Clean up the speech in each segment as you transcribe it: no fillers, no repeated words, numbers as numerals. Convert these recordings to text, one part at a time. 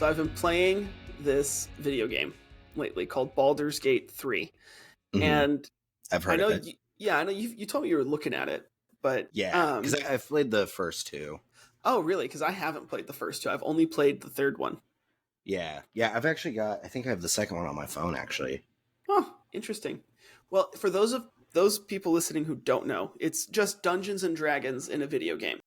So I've been playing this video game lately called Baldur's Gate 3. Mhm. And I've heard of it. I know you told me you were looking at it, but Yeah, because I've played the first two. Oh, really? Because I haven't played the first two. I've only played the third one. Yeah. I've actually I think I have the second one on my phone, actually. Oh, interesting. Well, for those people listening who don't know, it's just Dungeons and Dragons in a video game.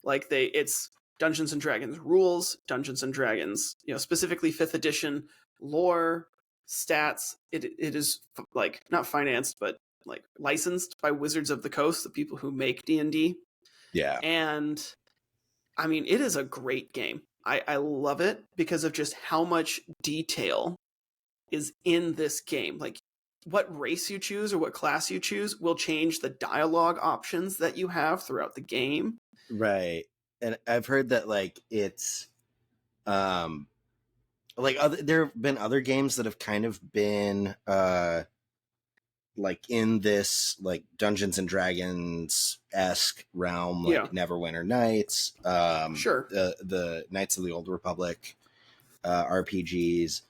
Like it's Dungeons and Dragons rules, Dungeons and Dragons, specifically 5th edition lore, stats. It is like not financed, but like licensed by Wizards of the Coast, the people who make D&D. Yeah. And I mean, it is a great game. I love it because of just how much detail is in this game. Like what race you choose or what class you choose will change the dialogue options that you have throughout the game. Right. And I've heard that like it's like there have been other games that have kind of been like in this like Dungeons and Dragons-esque realm, like Neverwinter Nights, sure, the Knights of the Old Republic RPGs,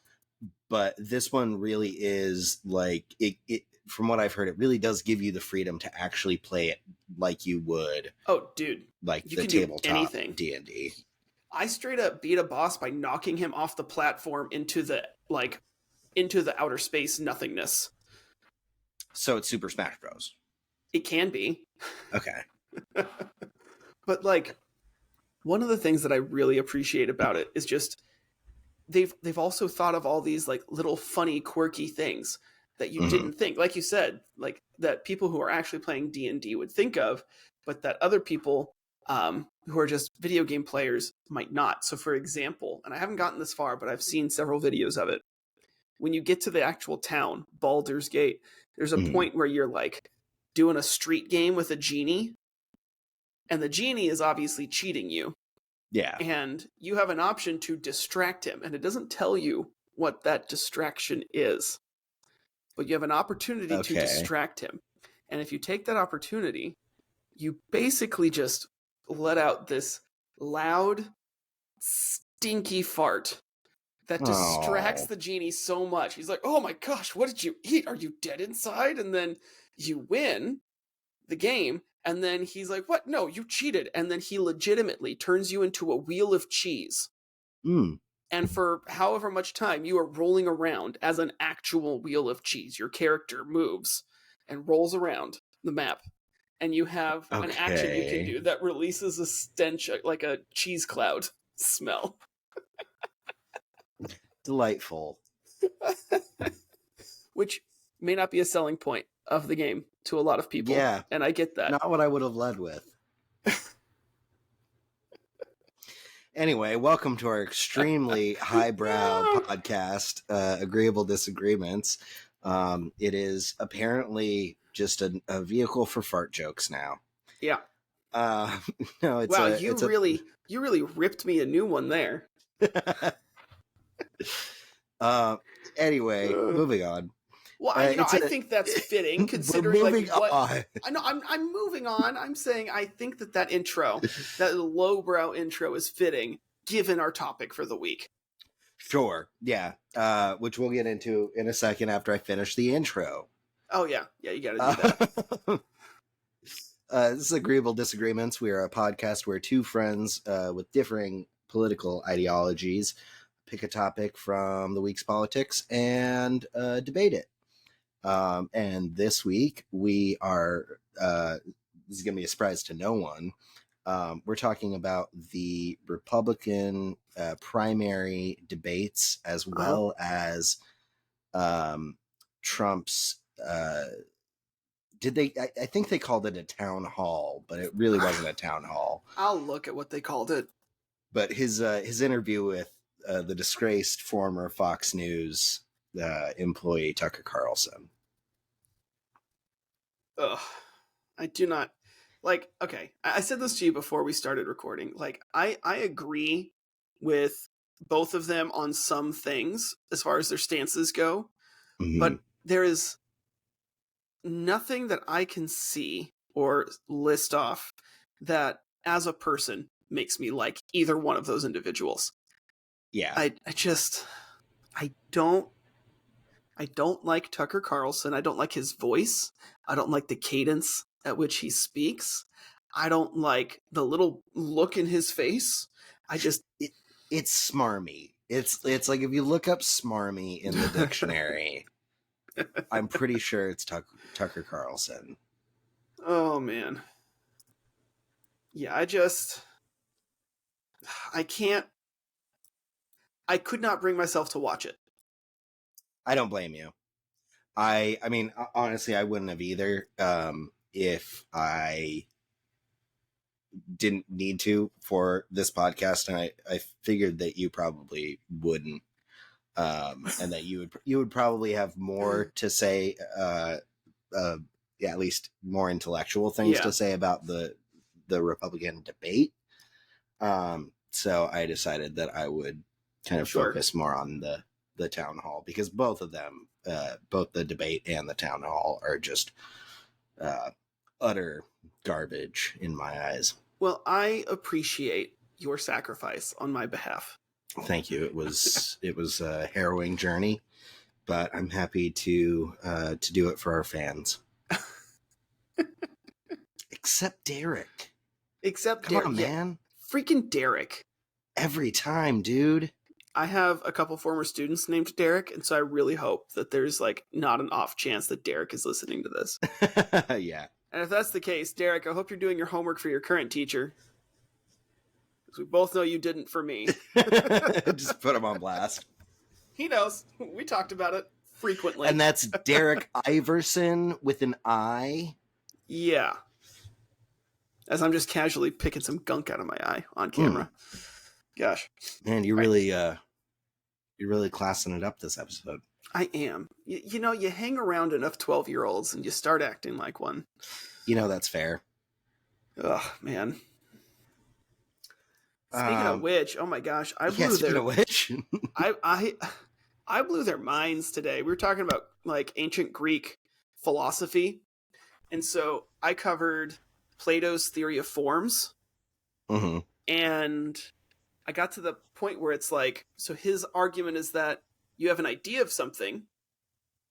but this one really is like it from what I've heard, it really does give you the freedom to actually play it like you would. Oh, dude, like you the can tabletop do anything. D&D. I straight up beat a boss by knocking him off the platform into the outer space nothingness. So it's Super Smash Bros. It can be. Okay. But like one of the things that I really appreciate about it is just they've also thought of all these like little funny quirky things that you didn't think, like you said, like that people who are actually playing D&D would think of, but that other people who are just video game players might not. So for example, and I haven't gotten this far, but I've seen several videos of it. When you get to the actual town, Baldur's Gate, there's a point where you're like doing a street game with a genie, and the genie is obviously cheating you. Yeah. And you have an option to distract him, and it doesn't tell you what that distraction is. But you have an opportunity to distract him. And if you take that opportunity, you basically just let out this loud, stinky fart that distracts the genie so much. He's like, oh my gosh, what did you eat? Are you dead inside? And then you win the game. And then he's like, what? No, you cheated. And then he legitimately turns you into a wheel of cheese. And for however much time, you are rolling around as an actual wheel of cheese. Your character moves and rolls around the map. And you have an action you can do that releases a stench, like a cheese cloud smell. Delightful. Which may not be a selling point of the game to a lot of people. Yeah. And I get that. Not what I would have led with. Anyway, welcome to our extremely highbrow podcast, Agreeable Disagreements. It is apparently just a vehicle for fart jokes now. Yeah. No, it's wow, you really ripped me a new one there. Anyway, moving on. Well, I think that's fitting considering moving like what on. I know. I'm moving on. I'm saying I think that intro, that lowbrow intro, is fitting given our topic for the week. Sure. Yeah. Which we'll get into in a second after I finish the intro. Oh yeah, you got to do that. This is Agreeable Disagreements. We are a podcast where two friends with differing political ideologies pick a topic from the week's politics and debate it. And this week we are, this is going to be a surprise to no one. We're talking about the Republican primary debates as well as Trump's, I think they called it a town hall, but it really wasn't a town hall. I'll look at what they called it. But his interview with the disgraced former Fox News employee Tucker Carlson. Ugh, I do not like. Okay, I said this to you before we started recording. Like, I agree with both of them on some things as far as their stances go, but there is nothing that I can see or list off that, as a person, makes me like either one of those individuals. Yeah. I don't like Tucker Carlson. I don't like his voice. I don't like the cadence at which he speaks. I don't like the little look in his face. It's smarmy. It's like if you look up smarmy in the dictionary, I'm pretty sure it's Tucker Carlson. Oh man. Yeah, I could not bring myself to watch it. I don't blame you. I mean, honestly, I wouldn't have either if I didn't need to for this podcast, and I figured that you probably wouldn't, and that you would probably have more to say, yeah, at least more intellectual things to say about the Republican debate. So I decided that I would kind of focus more on the town hall, because both of them, both the debate and the town hall, are just utter garbage in my eyes. Well, I appreciate your sacrifice on my behalf. Thank you. It was a harrowing journey, but I'm happy to do it for our fans. Except Derek. Come on, man. Freaking Derek. Every time, dude. I have a couple former students named Derek, and so I really hope that there's like not an off chance that Derek is listening to this. Yeah. And if that's the case, Derek, I hope you're doing your homework for your current teacher. Because we both know you didn't for me. Just put him on blast. He knows. We talked about it frequently. And that's Derek Iverson with an I. Yeah. As I'm just casually picking some gunk out of my eye on camera. Gosh. Man, you're really classing it up this episode. I am. You know, you hang around enough 12-year-olds and you start acting like one. You know, that's fair. Ugh, man. Speaking of which, oh my gosh, I blew I blew their minds today. We were talking about like ancient Greek philosophy. And so I covered Plato's theory of forms. Mm-hmm. And I got to the point where it's like, so his argument is that you have an idea of something,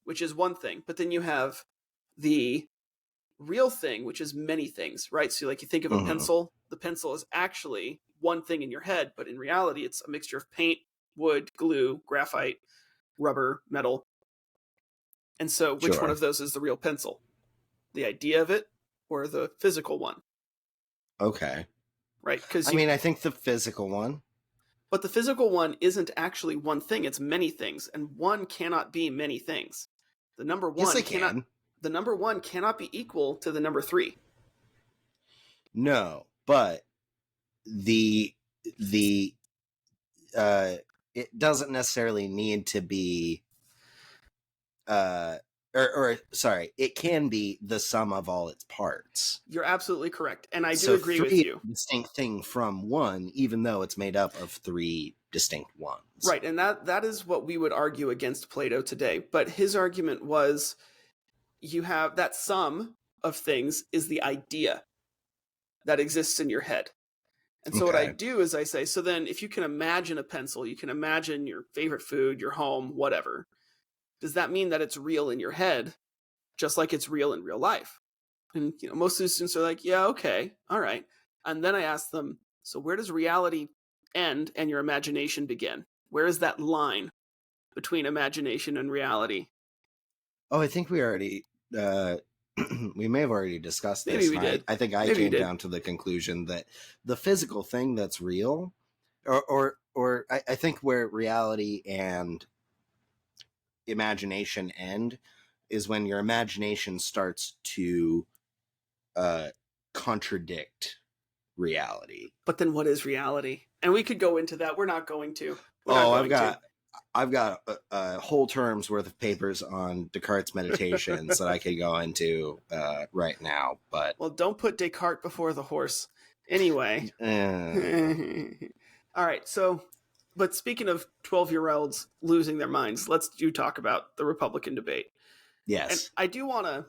which is one thing, but then you have the real thing, which is many things, right? So like you think of a pencil, the pencil is actually one thing in your head, but in reality, it's a mixture of paint, wood, glue, graphite, rubber, metal. And so which one of those is the real pencil? The idea of it or the physical one? Okay. Right? Because I think the physical one. But the physical one isn't actually one thing, it's many things, and one cannot be many things. The number one the number one cannot be equal to the number 3. No, but it doesn't necessarily need to be it can be the sum of all its parts. You're absolutely correct, and I do agree with you. Distinct thing from one, even though it's made up of 3 distinct ones. Right, and that is what we would argue against Plato today. But his argument was you have that sum of things is the idea that exists in your head. And so what I do is I say, so then if you can imagine a pencil, you can imagine your favorite food, your home, whatever. Does that mean that it's real in your head, just like it's real in real life? And most of the students are like, yeah, okay, all right. And then I ask them, so where does reality end and your imagination begin? Where is that line between imagination and reality? Oh, I think we already, we may have already discussed this. Maybe we did. I think I came down to the conclusion that the physical thing that's real, or I think where reality and imagination end is when your imagination starts to contradict reality. But then what is reality? And we could go into that. We're not going to. I've got a whole term's worth of papers on Descartes' meditations that I could go into right now. But well, don't put Descartes before the horse. Anyway. All right. So, but speaking of 12-year-olds losing their minds, let's talk about the Republican debate. Yes. And I do want to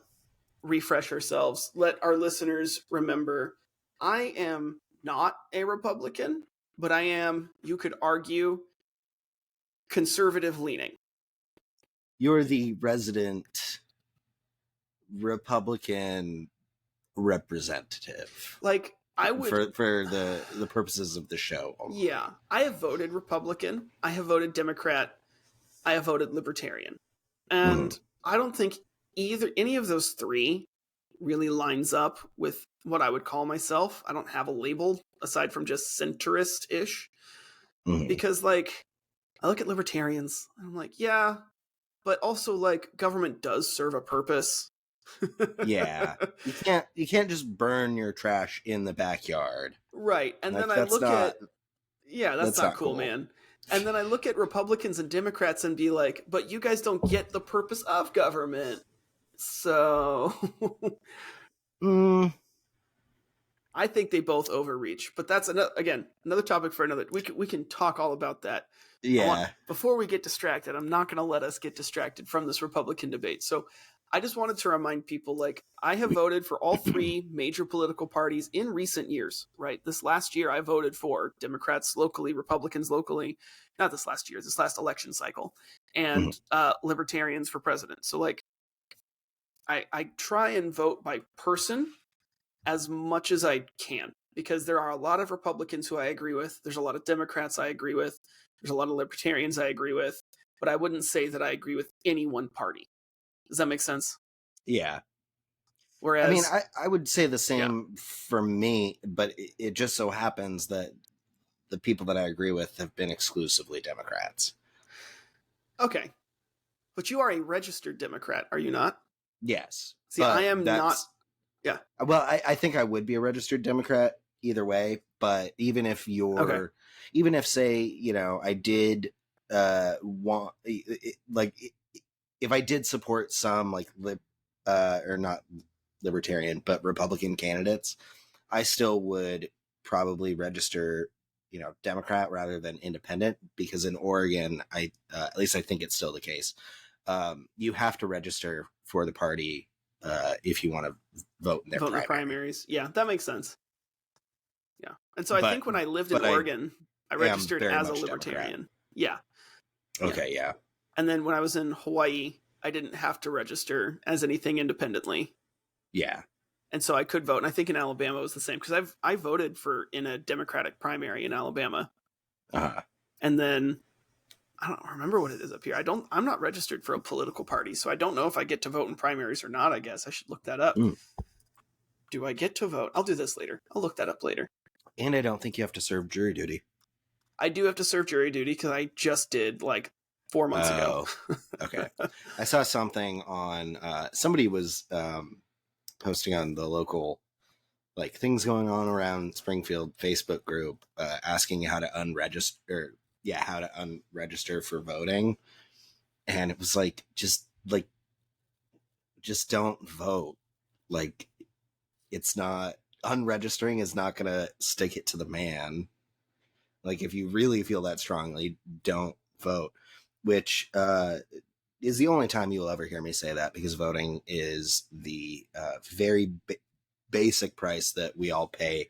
refresh ourselves. Let our listeners remember, I am not a Republican, but I am, you could argue, conservative leaning. You're the resident Republican representative. Like, I would... For the purposes of the show. Yeah. I have voted Republican. I have voted Democrat. I have voted Libertarian. And I don't think any of those three really lines up with what I would call myself. I don't have a label aside from just centrist-ish. Because, like, I look at libertarians and I'm like, yeah, but also, like, government does serve a purpose. Yeah. You can't just burn your trash in the backyard. Right. And then I look at... Yeah, that's not cool, man. And then I look at Republicans and Democrats and be like, but you guys don't get the purpose of government. So I think they both overreach, but that's another topic for another. We can talk all about that. Yeah. Before we get distracted, I'm not going to let us get distracted from this Republican debate. So I just wanted to remind people, like, I have voted for all three major political parties in recent years, right? This last year, I voted for Democrats locally, Republicans locally, not this last year, this last election cycle, and Libertarians for president. So, like, I try and vote by person as much as I can, because there are a lot of Republicans who I agree with. There's a lot of Democrats I agree with. There's a lot of Libertarians I agree with, but I wouldn't say that I agree with any one party. Does that make sense? Yeah. Whereas, I mean, I would say the same for me, but it just so happens that the people that I agree with have been exclusively Democrats. Okay. But you are a registered Democrat, are you not? Yes. See, I am not. Yeah. Well, I think I would be a registered Democrat either way, but even if even if, say, you know, I did want, like, if I did support some, like, or not libertarian, but Republican candidates, I still would probably register, you know, Democrat rather than independent, because in Oregon, at least I think it's still the case, you have to register for the party if you want to vote in their primaries. Yeah, that makes sense. Yeah. And so I think when I lived in Oregon, I registered as a libertarian. Democrat. Yeah. Okay, yeah. And then when I was in Hawaii, I didn't have to register as anything independently. Yeah. And so I could vote. And I think in Alabama it was the same, because I voted in a Democratic primary in Alabama. And then I don't remember what it is up here. I'm not registered for a political party, so I don't know if I get to vote in primaries or not. I guess I should look that up. Do I get to vote? I'll do this later. I'll look that up later. And I don't think you have to serve jury duty. I do have to serve jury duty because I just did, like, 4 months ago. Okay. I saw something on, somebody was posting on the local, like, things going on around Springfield Facebook group, asking how to unregister for voting. And it was like, just don't vote. Like, it's not, unregistering is not going to stick it to the man. Like, if you really feel that strongly, don't vote, which is the only time you'll ever hear me say that, because voting is the very basic price that we all pay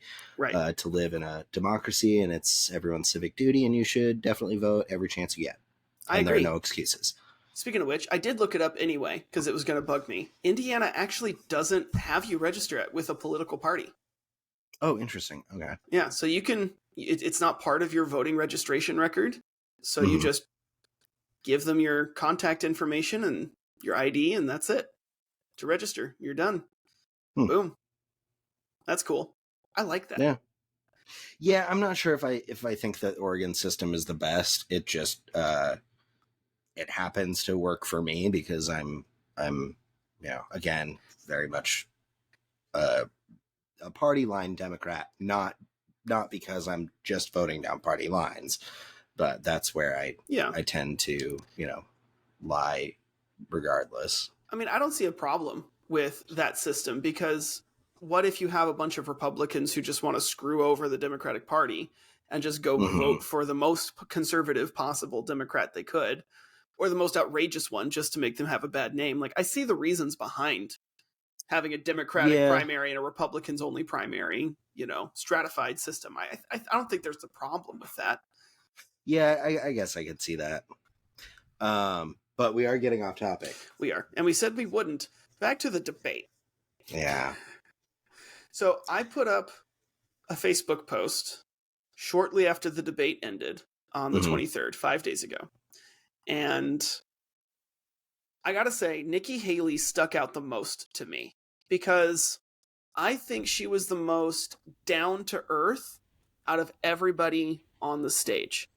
to live in a democracy, and it's everyone's civic duty, and you should definitely vote every chance you get. I agree. There are no excuses. Speaking of which, I did look it up anyway, because it was going to bug me. Indiana actually doesn't have you register it with a political party. Oh, interesting. Okay. Yeah, so you can, it's not part of your voting registration record. So you just give them your contact information and your ID, and that's it. To register, you're done. Boom. That's cool. I like that. Yeah. Yeah, I'm not sure if I think that Oregon system is the best. It just it happens to work for me because I'm you know, again, very much a party line Democrat, not because I'm just voting down party lines, but that's where I tend to, you know, lie regardless. I mean, I don't see a problem with that system, because what if you have a bunch of Republicans who just want to screw over the Democratic Party and just go vote for the most conservative possible Democrat they could, or the most outrageous one, just to make them have a bad name? Like, I see the reasons behind having a Democratic primary and a Republicans only primary, you know, stratified system. I don't think there's a problem with that. Yeah, I guess I could see that. But we are getting off topic. We are. And we said we wouldn't. Back to the debate. Yeah. So I put up a Facebook post shortly after the debate ended on the 23rd, 5 days ago. And I gotta say, Nikki Haley stuck out the most to me because I think she was the most down to earth out of everybody on the stage.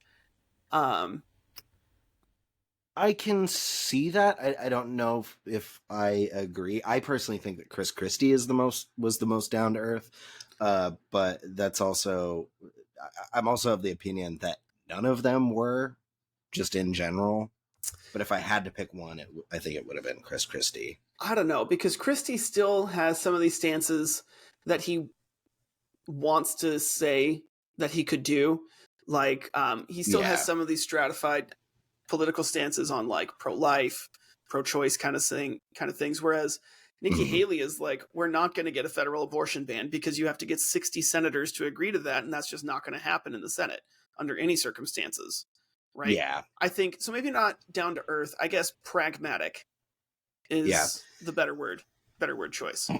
I can see that. I don't know if I agree. I personally think that Chris Christie was the most down to earth. But that's also, I'm also of the opinion that none of them were, just in general. But if I had to pick one, I think it would have been Chris Christie. I don't know, because Christie still has some of these stances that he wants to say that he could do. Like, he still has some of these stratified political stances on like pro-life, pro-choice kind of things. Whereas Nikki Haley is like, we're not going to get a federal abortion ban because you have to get 60 senators to agree to that. And that's just not going to happen in the Senate under any circumstances. Right. Yeah. I think so. Maybe not down to earth. I guess pragmatic is the better word choice.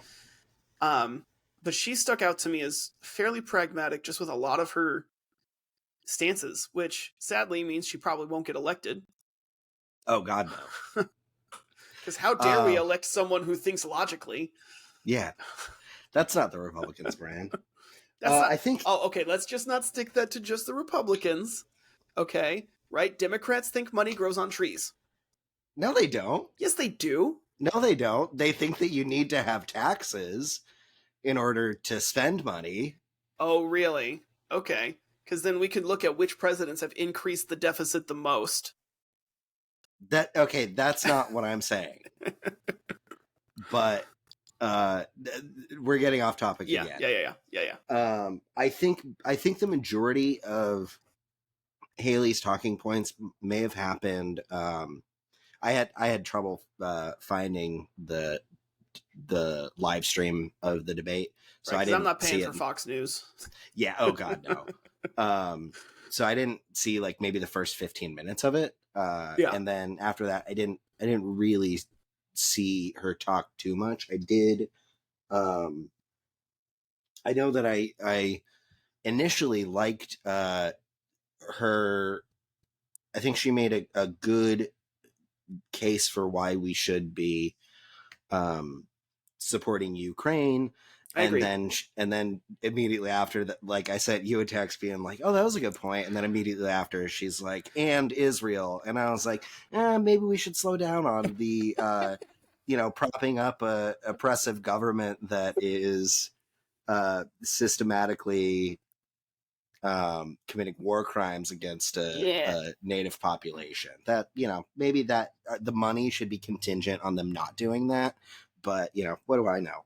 But she stuck out to me as fairly pragmatic, just with a lot of her stances, which sadly means she probably won't get elected. Oh God, no. Because how dare we elect someone who thinks logically? Yeah, that's not the Republicans' brand. I think. Oh, okay. Let's just not stick that to just the Republicans. Okay, right? Democrats think money grows on trees. No, they don't. Yes, they do. No, they don't. They think that you need to have taxes in order to spend money. Oh, really? Okay. Because then we could look at which presidents have increased the deficit the most. That's not what I'm saying. But we're getting off topic again. Yeah. I think the majority of Haley's talking points may have happened. I had trouble finding the live stream of the debate, so right, I didn't. I'm not paying for Fox News. Yeah. Oh God, no. So I didn't see like maybe the first 15 minutes of it. And then after that, I didn't really see her talk too much. I did. I know that I initially liked her. I think she made a good case for why we should be supporting Ukraine. And then immediately after that, like I sent you a text being like, oh, that was a good point. And then immediately after she's like, and Israel. And I was like, maybe we should slow down on the, propping up a oppressive government that is systematically committing war crimes against a native population. That, maybe that the money should be contingent on them not doing that. But, what do I know?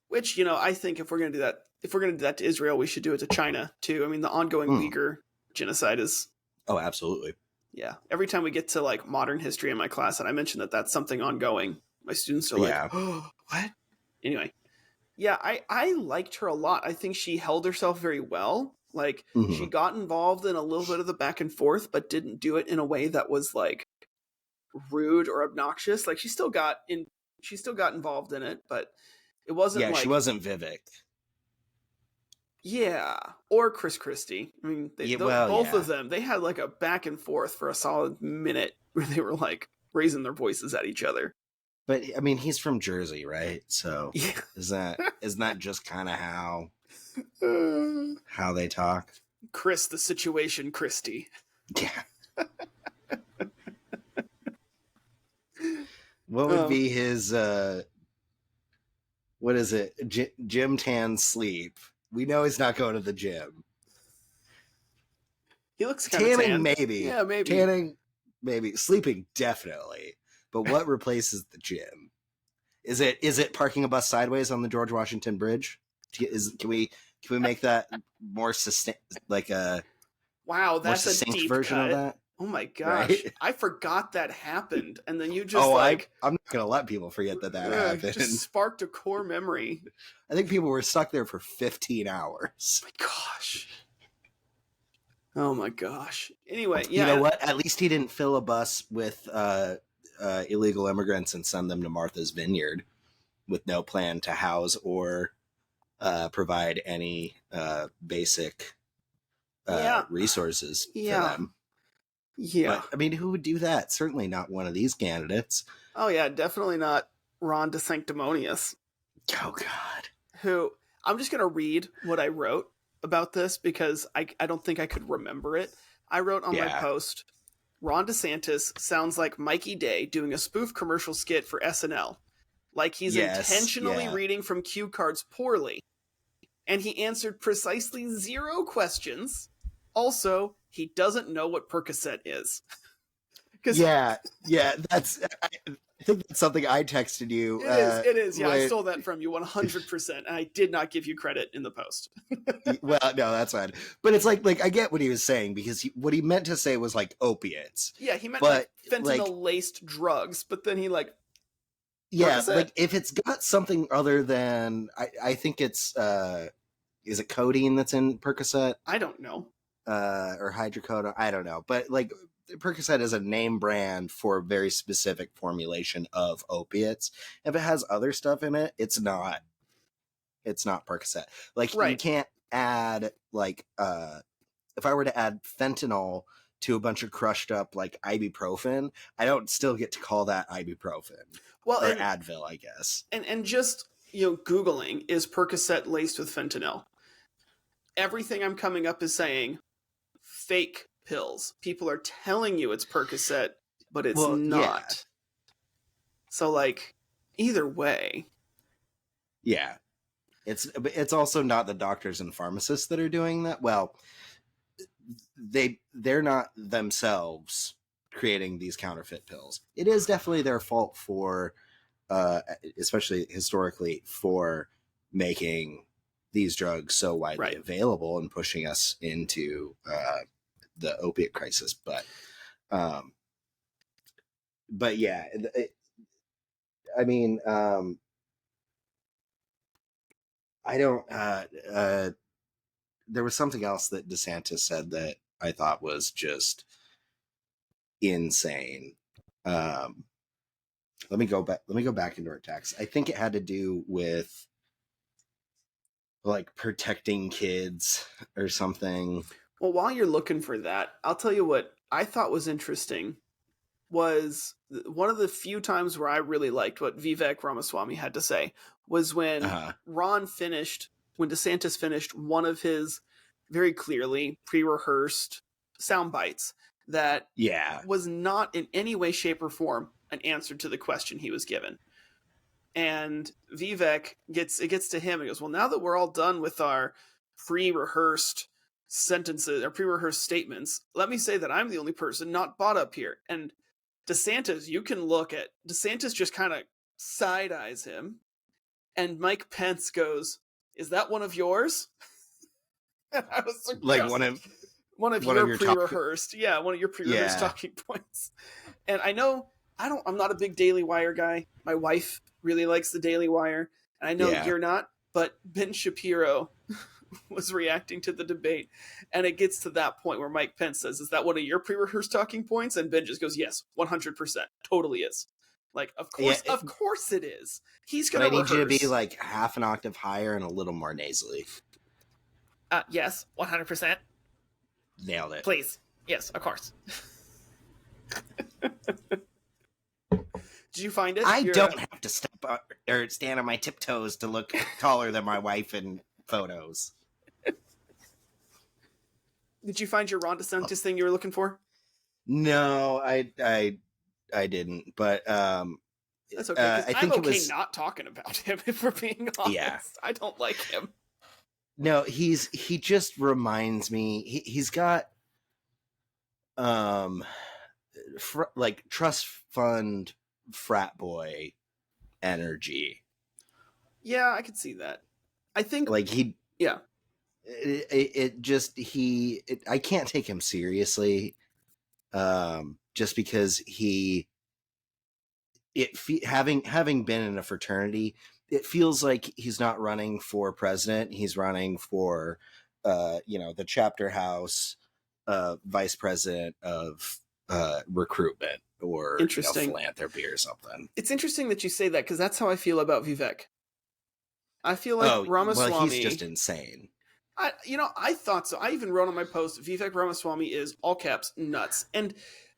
Which, I think if we're going to do that to Israel, we should do it to China too. I mean, the ongoing Uyghur genocide is. Oh, absolutely. Yeah. Every time we get to like modern history in my class and I mention that that's something ongoing, my students are like, oh, what? Anyway. Yeah. I liked her a lot. I think she held herself very well. Like she got involved in a little bit of the back and forth, but didn't do it in a way that was like rude or obnoxious. Like she still got involved in it, but it wasn't like... she wasn't Vivek. Yeah, or Chris Christie. I mean, both of them, they had like a back and forth for a solid minute where they were like raising their voices at each other. But, I mean, he's from Jersey, right? So isn't that just kind of how they talk? Chris, the situation Christie. Yeah. What would be his... what is it? Gym, tan, sleep. We know he's not going to the gym. He looks kind of tan. Tanning, maybe. Yeah, maybe. Tanning, maybe. Sleeping, definitely. But what replaces the gym? Is it parking a bus sideways on the George Washington Bridge? Can we make that more like a that's a deep version cut. Of that? Oh my gosh. Right? I forgot that happened. And then you just I'm not going to let people forget that happened. It just sparked a core memory. I think people were stuck there for 15 hours. Oh my gosh. Oh my gosh. Anyway, yeah. You know what? At least he didn't fill a bus with illegal immigrants and send them to Martha's Vineyard with no plan to house or provide any basic resources for them. Yeah. But, I mean, who would do that? Certainly not one of these candidates. Oh, yeah, definitely not Ron DeSanctimonious. Oh, God. Who, I'm just going to read what I wrote about this because I don't think I could remember it. I wrote on my post, Ron DeSantis sounds like Mikey Day doing a spoof commercial skit for SNL. Like he's intentionally reading from cue cards poorly. And he answered precisely 0 questions. Also, he doesn't know what Percocet is. I think that's something I texted you. It is. Yeah, I stole that from you 100%. And I did not give you credit in the post. Well, no, that's fine. But it's like I get what he was saying because what he meant to say was like opiates. Yeah, he meant like fentanyl-laced drugs, but then he yeah, like if it's got something other than I think it's is it codeine that's in Percocet? I don't know. Or hydrocodone, I don't know. But like Percocet is a name brand for a very specific formulation of opiates. If it has other stuff in it, it's not Percocet. Like you can't add like if I were to add fentanyl to a bunch of crushed up like ibuprofen, I don't still get to call that ibuprofen. Well, or Advil, I guess. And just, Googling, is Percocet laced with fentanyl? Everything I'm coming up is saying fake pills. People are telling you it's Percocet, but it's not. Yeah. So like either way. Yeah. It's also not the doctors and pharmacists that are doing that. Well, they're not themselves creating these counterfeit pills. It is definitely their fault for especially historically for making these drugs so widely available and pushing us into the opiate crisis. But yeah, I mean, I don't, there was something else that DeSantis said that I thought was just insane. Let me go back into our text. I think it had to do with like protecting kids or something. Well, while you're looking for that, I'll tell you what I thought was interesting was one of the few times where I really liked what Vivek Ramaswamy had to say was when when DeSantis finished one of his very clearly pre-rehearsed sound bites that was not in any way, shape, or form an answer to the question he was given. And Vivek gets to him and goes, well, now that we're all done with our pre-rehearsed sentences or pre-rehearsed statements, let me say that I'm the only person not bought up here. And DeSantis, you can look at DeSantis just kind of side eyes him, and Mike Pence goes, "Is that one of yours?" And I was like one of your pre-rehearsed, one of your pre-rehearsed talking points. And I'm not a big Daily Wire guy. My wife really likes the Daily Wire, and I know you're not. But Ben Shapiro was reacting to the debate, and it gets to that point where Mike Pence says, "Is that one of your pre-rehearsed talking points?" And Ben just goes, "Yes, 100%, totally is." Like, of course it is. He's gonna. But I need you to be like half an octave higher and a little more nasally. Yes, 100%. Nailed it. Please, yes, of course. Did you find it? I don't have to step up or stand on my tiptoes to look taller than my wife in photos. Did you find your Ron DeSantis thing you were looking for? No, I didn't. But that's okay. I'm okay not talking about him, if we're being honest. Yeah. I don't like him. No, he just reminds me. He's got like trust fund frat boy energy. Yeah, I could see that. I think like I can't take him seriously just because having been in a fraternity, it feels like he's not running for president. He's running for the chapter house vice president of recruitment or philanthropy or something. It's interesting that you say that, because that's how I feel about Vivek. I feel like Ramaswamy. Well, he's just insane. I thought so. I even wrote on my post, Vivek Ramaswamy is, all caps, nuts. And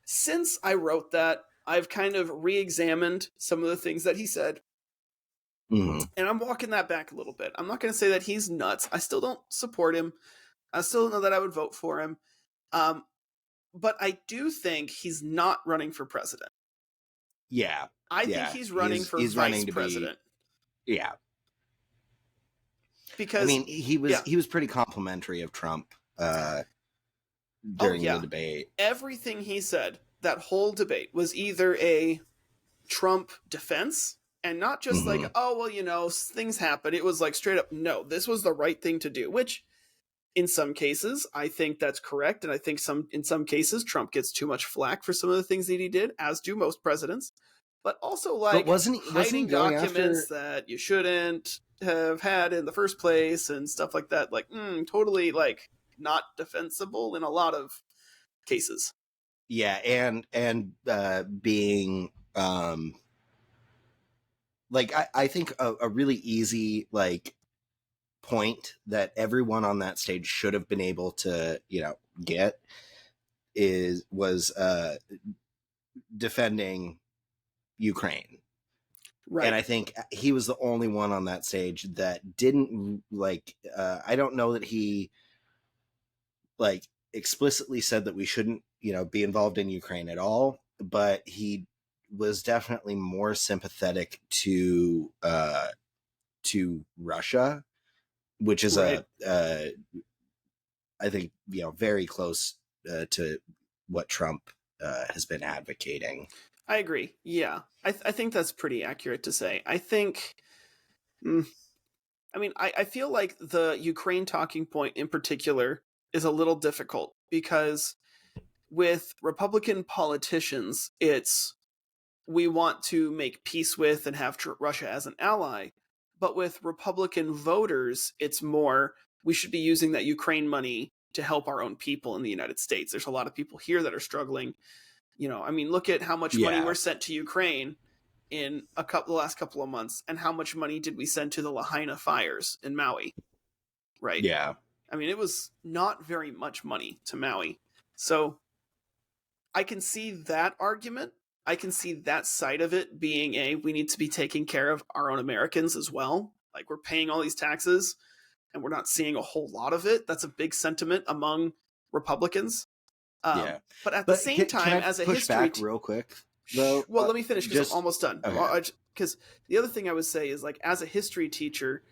since I wrote that, I've kind of re-examined some of the things that he said. Mm-hmm. And I'm walking that back a little bit. I'm not going to say that he's nuts. I still don't support him. I still don't know that I would vote for him. But I do think he's not running for president. Yeah. I think he's running for vice president. Yeah. Because I mean, he was pretty complimentary of Trump during the debate. Everything he said, that whole debate, was either a Trump defense, and not just like, oh, well, things happen. It was like straight up, no, this was the right thing to do, which in some cases, I think that's correct. And I think in some cases, Trump gets too much flack for some of the things that he did, as do most presidents. But also, like, hiding documents that you shouldn't have had in the first place and stuff like that. Like, totally, like, not defensible in a lot of cases. Yeah, and being like, I think a really easy, like, point that everyone on that stage should have been able to get was defending Ukraine. Right. And I think he was the only one on that stage that didn't I don't know that he like explicitly said that we shouldn't be involved in Ukraine at all, but he was definitely more sympathetic to Russia, which is right. I think very close to what Trump has been advocating. I agree. Yeah, I think that's pretty accurate to say. I think, I feel like the Ukraine talking point in particular is a little difficult, because with Republican politicians, it's we want to make peace with and have Russia as an ally. But with Republican voters, it's more, we should be using that Ukraine money to help our own people in the United States. There's a lot of people here that are struggling. Look at how much money we're sent to Ukraine in the last couple of months, and how much money did we send to the Lahaina fires in Maui, right? Yeah. It was not very much money to Maui. So I can see that argument. I can see that side of it being we need to be taking care of our own Americans as well. Like, we're paying all these taxes and we're not seeing a whole lot of it. That's a big sentiment among Republicans. But at the same time, as a history, back real quick, though. Well, let me finish because I'm almost done. Because the other thing I would say is, like, as a history teacher,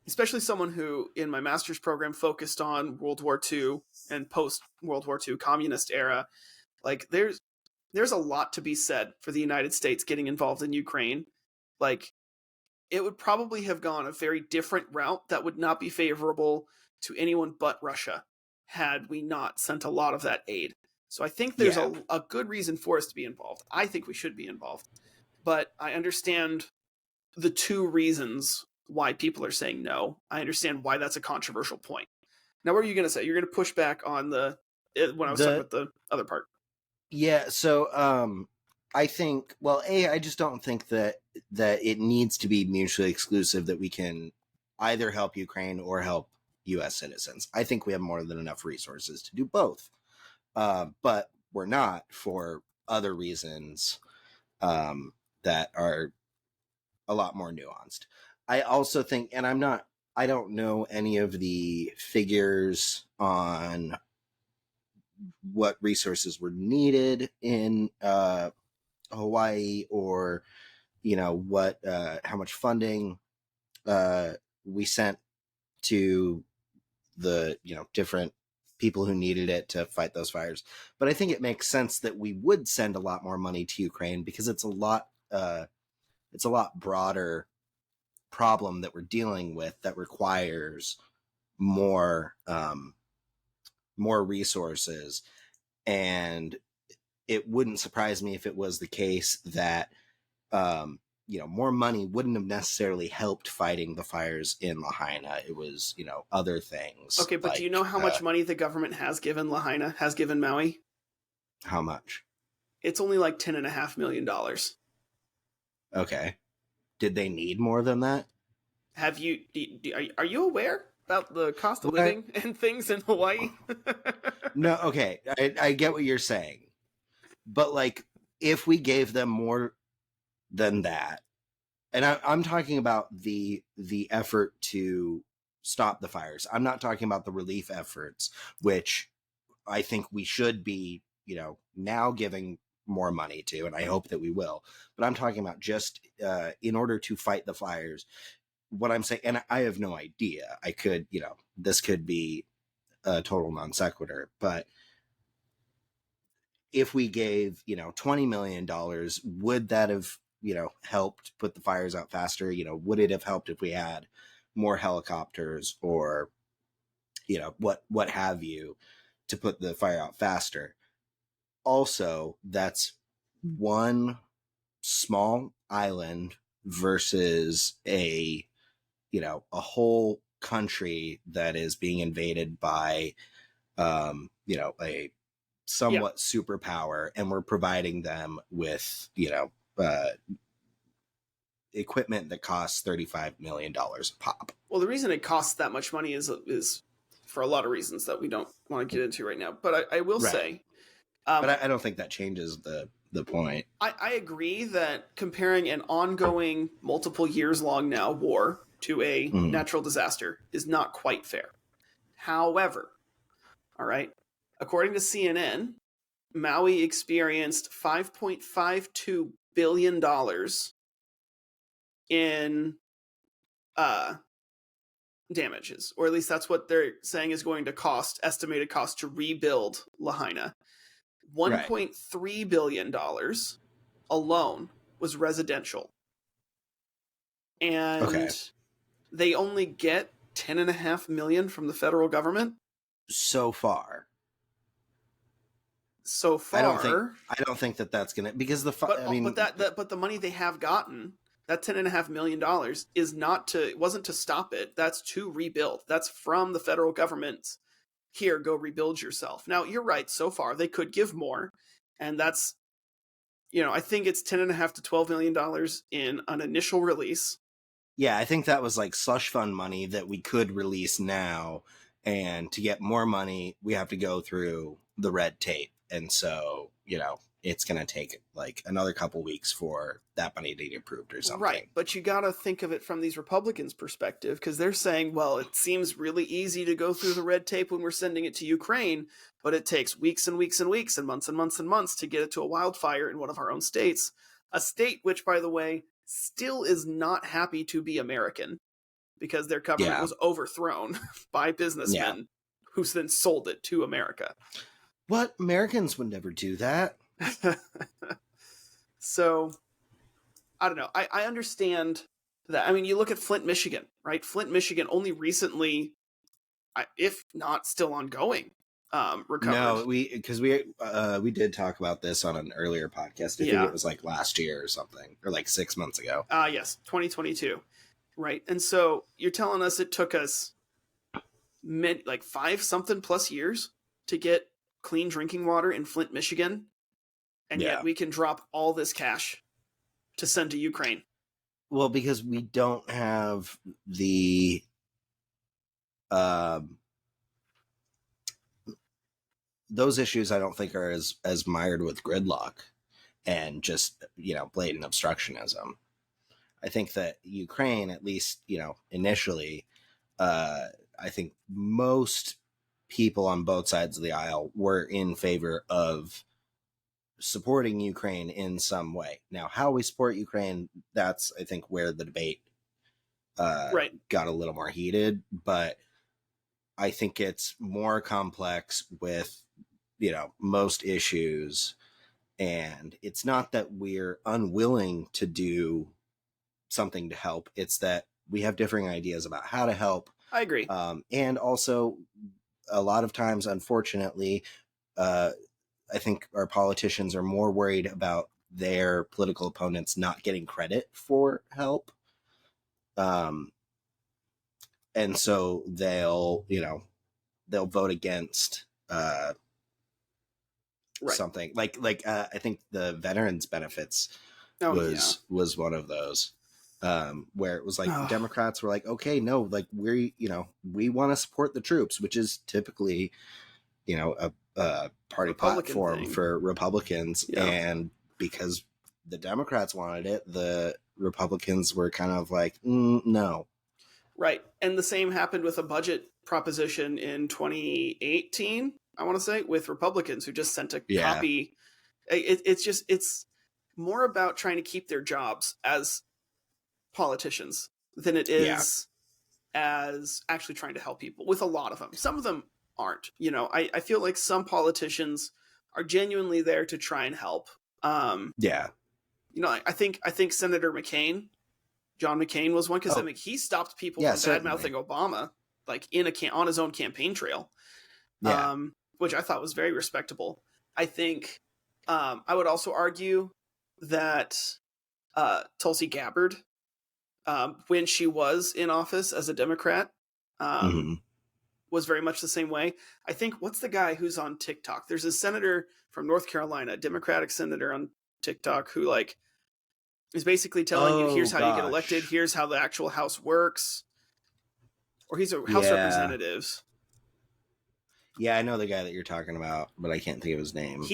especially someone who in my master's program focused on World War II and post World War II communist era, like, there's a lot to be said for the United States getting involved in Ukraine. Like, it would probably have gone a very different route that would not be favorable to anyone but Russia had we not sent a lot of that aid. So I think there's a good reason for us to be involved. I think we should be involved. But I understand the two reasons why people are saying no. I understand why that's a controversial point. Now, what are you going to say? You're going to push back on when I was talking about the other part. Yeah, so I think, I just don't think that it needs to be mutually exclusive, that we can either help Ukraine or help U.S. citizens. I think we have more than enough resources to do both, but we're not, for other reasons that are a lot more nuanced. I also think, and I don't know any of the figures on what resources were needed in Hawaii, or what how much funding we sent to the different people who needed it to fight those fires. But I think it makes sense that we would send a lot more money to Ukraine, because it's a lot broader problem that we're dealing with that requires more resources. And it wouldn't surprise me if it was the case that more money wouldn't have necessarily helped fighting the fires in Lahaina. It was, other things. Okay, but do you know how much money the government has given Lahaina, has given Maui? How much? It's only like $10.5 million. Okay. Did they need more than that? Have you? Are you aware about the cost of living and things in Hawaii? No. Okay, I get what you're saying, but like, if we gave them more than that, and I'm talking about the effort to stop the fires. I'm not talking about the relief efforts, which I think we should be, now giving more money to, and I hope that we will. But I'm talking about just in order to fight the fires. What I'm saying, and I have no idea. I could, this could be a total non sequitur, but if we gave, $20 million, would that have, helped put the fires out faster? Would it have helped if we had more helicopters or, what have you to put the fire out faster? Also, that's one small island versus a whole country that is being invaded by, a somewhat superpower, and we're providing them with, equipment that costs $35 million a pop. Well, the reason it costs that much money is for a lot of reasons that we don't want to get into right now. But I will say, but I don't think that changes the point. I agree that comparing an ongoing, multiple years long now war to a natural disaster is not quite fair. However, all right, according to CNN, Maui experienced $5.52 billion in damages, or at least that's what they're saying is going to estimated cost to rebuild Lahaina. $1.3 billion alone was residential. And they only get $10.5 million from the federal government so far. I don't think that that's gonna, because but the money they have gotten, that $10.5 million wasn't to stop it. That's to rebuild. That's from the federal government. Here, go rebuild yourself. Now, you're right. So far, they could give more, and that's, I think it's $10.5 to $12 million in an initial release. Yeah, I think that was like slush fund money that we could release now, and to get more money, we have to go through the red tape, and so it's going to take like another couple weeks for that money to get approved or something. Right, but you got to think of it from these Republicans' perspective, because they're saying, well, it seems really easy to go through the red tape when we're sending it to Ukraine, but it takes weeks and weeks and weeks and months and months and months to get it to a wildfire in one of our own states. A state which, by the way, still is not happy to be American, because their government was overthrown by businessmen who then sold it to America. What? Americans would never do that. So, I don't know. I understand that. I mean, you look at Flint, Michigan, right? Flint, Michigan only recently, if not still ongoing, recovered. No, because we did talk about this on an earlier podcast. I think it was like last year or something, or like 6 months ago. Yes, 2022, right? And so you're telling us it took us like 5-something plus years to get clean drinking water in Flint, Michigan, and yet we can drop all this cash to send to Ukraine. Well, because we don't have the those issues, I don't think, are as mired with gridlock and just blatant obstructionism. I think that Ukraine, at least initially, I think most people on both sides of the aisle were in favor of supporting Ukraine in some way. Now, how we support Ukraine, that's, I think, where the debate got a little more heated, but I think it's more complex with, most issues, and it's not that we're unwilling to do something to help. It's that we have differing ideas about how to help. I agree. And also, a lot of times, unfortunately, I think our politicians are more worried about their political opponents not getting credit for help. And so they'll vote against something like I think the veterans benefits was one of those, where it was like Democrats were like, okay, no, like we want to support the troops, which is typically, a party Republican platform thing for Republicans. Yeah. And because the Democrats wanted it, the Republicans were kind of like, no. Right. And the same happened with a budget proposition in 2018, I want to say, with Republicans who just sent a copy. It's more about trying to keep their jobs as politicians than it is as actually trying to help people, with a lot of them. Some of them aren't. I feel like some politicians are genuinely there to try and help. I think Senator McCain, John McCain, was one, because he stopped people from bad-mouthing Obama, like on his own campaign trail, which I thought was very respectable. I think I would also argue that Tulsi Gabbard, when she was in office as a Democrat, was very much the same way. I think, what's the guy who's on TikTok? There's a senator from North Carolina, a Democratic senator on TikTok, who is basically telling you, here's how you get elected, here's how the actual House works. Or he's a House Representative. Yeah, I know the guy that you're talking about, but I can't think of his name.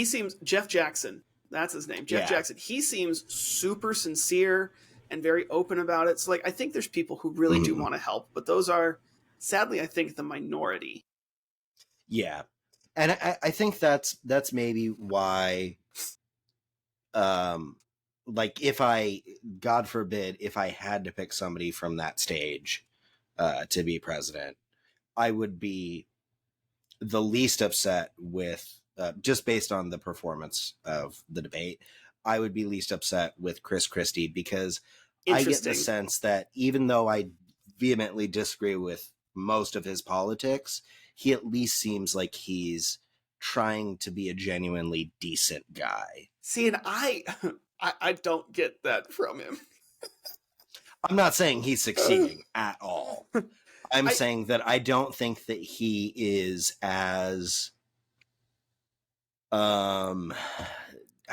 Jeff Jackson. That's his name. Jeff Jackson. He seems super sincere and very open about it. So I think there's people who really do want to help, but those are, sadly, I think, the minority. Yeah. And I think that's maybe why, God forbid, if I had to pick somebody from that stage to be president, I would be the least upset with, just based on the performance of the debate, I would be least upset with Chris Christie, because I get the sense that even though I vehemently disagree with most of his politics, he at least seems like he's trying to be a genuinely decent guy. See, and I don't get that from him. I'm not saying he's succeeding at all. I'm saying that I don't think that he is as, I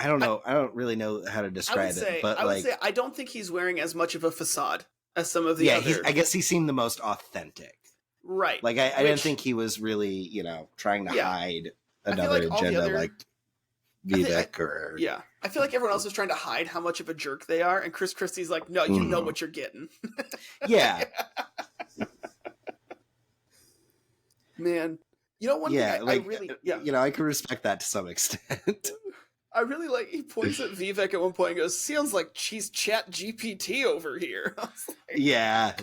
don't know. I don't really know how to describe it, but I would say I don't think he's wearing as much of a facade as some of the other. I guess he seemed the most authentic. Right. I didn't think he was really, trying to hide another agenda like Vivek or... Yeah. I feel like everyone else is trying to hide how much of a jerk they are, and Chris Christie's like, no, you know what you're getting. Yeah. Man. One thing I really... Yeah. I can respect that to some extent. I really he points at Vivek at one point and goes, sounds like she's Chat GPT over here. Yeah.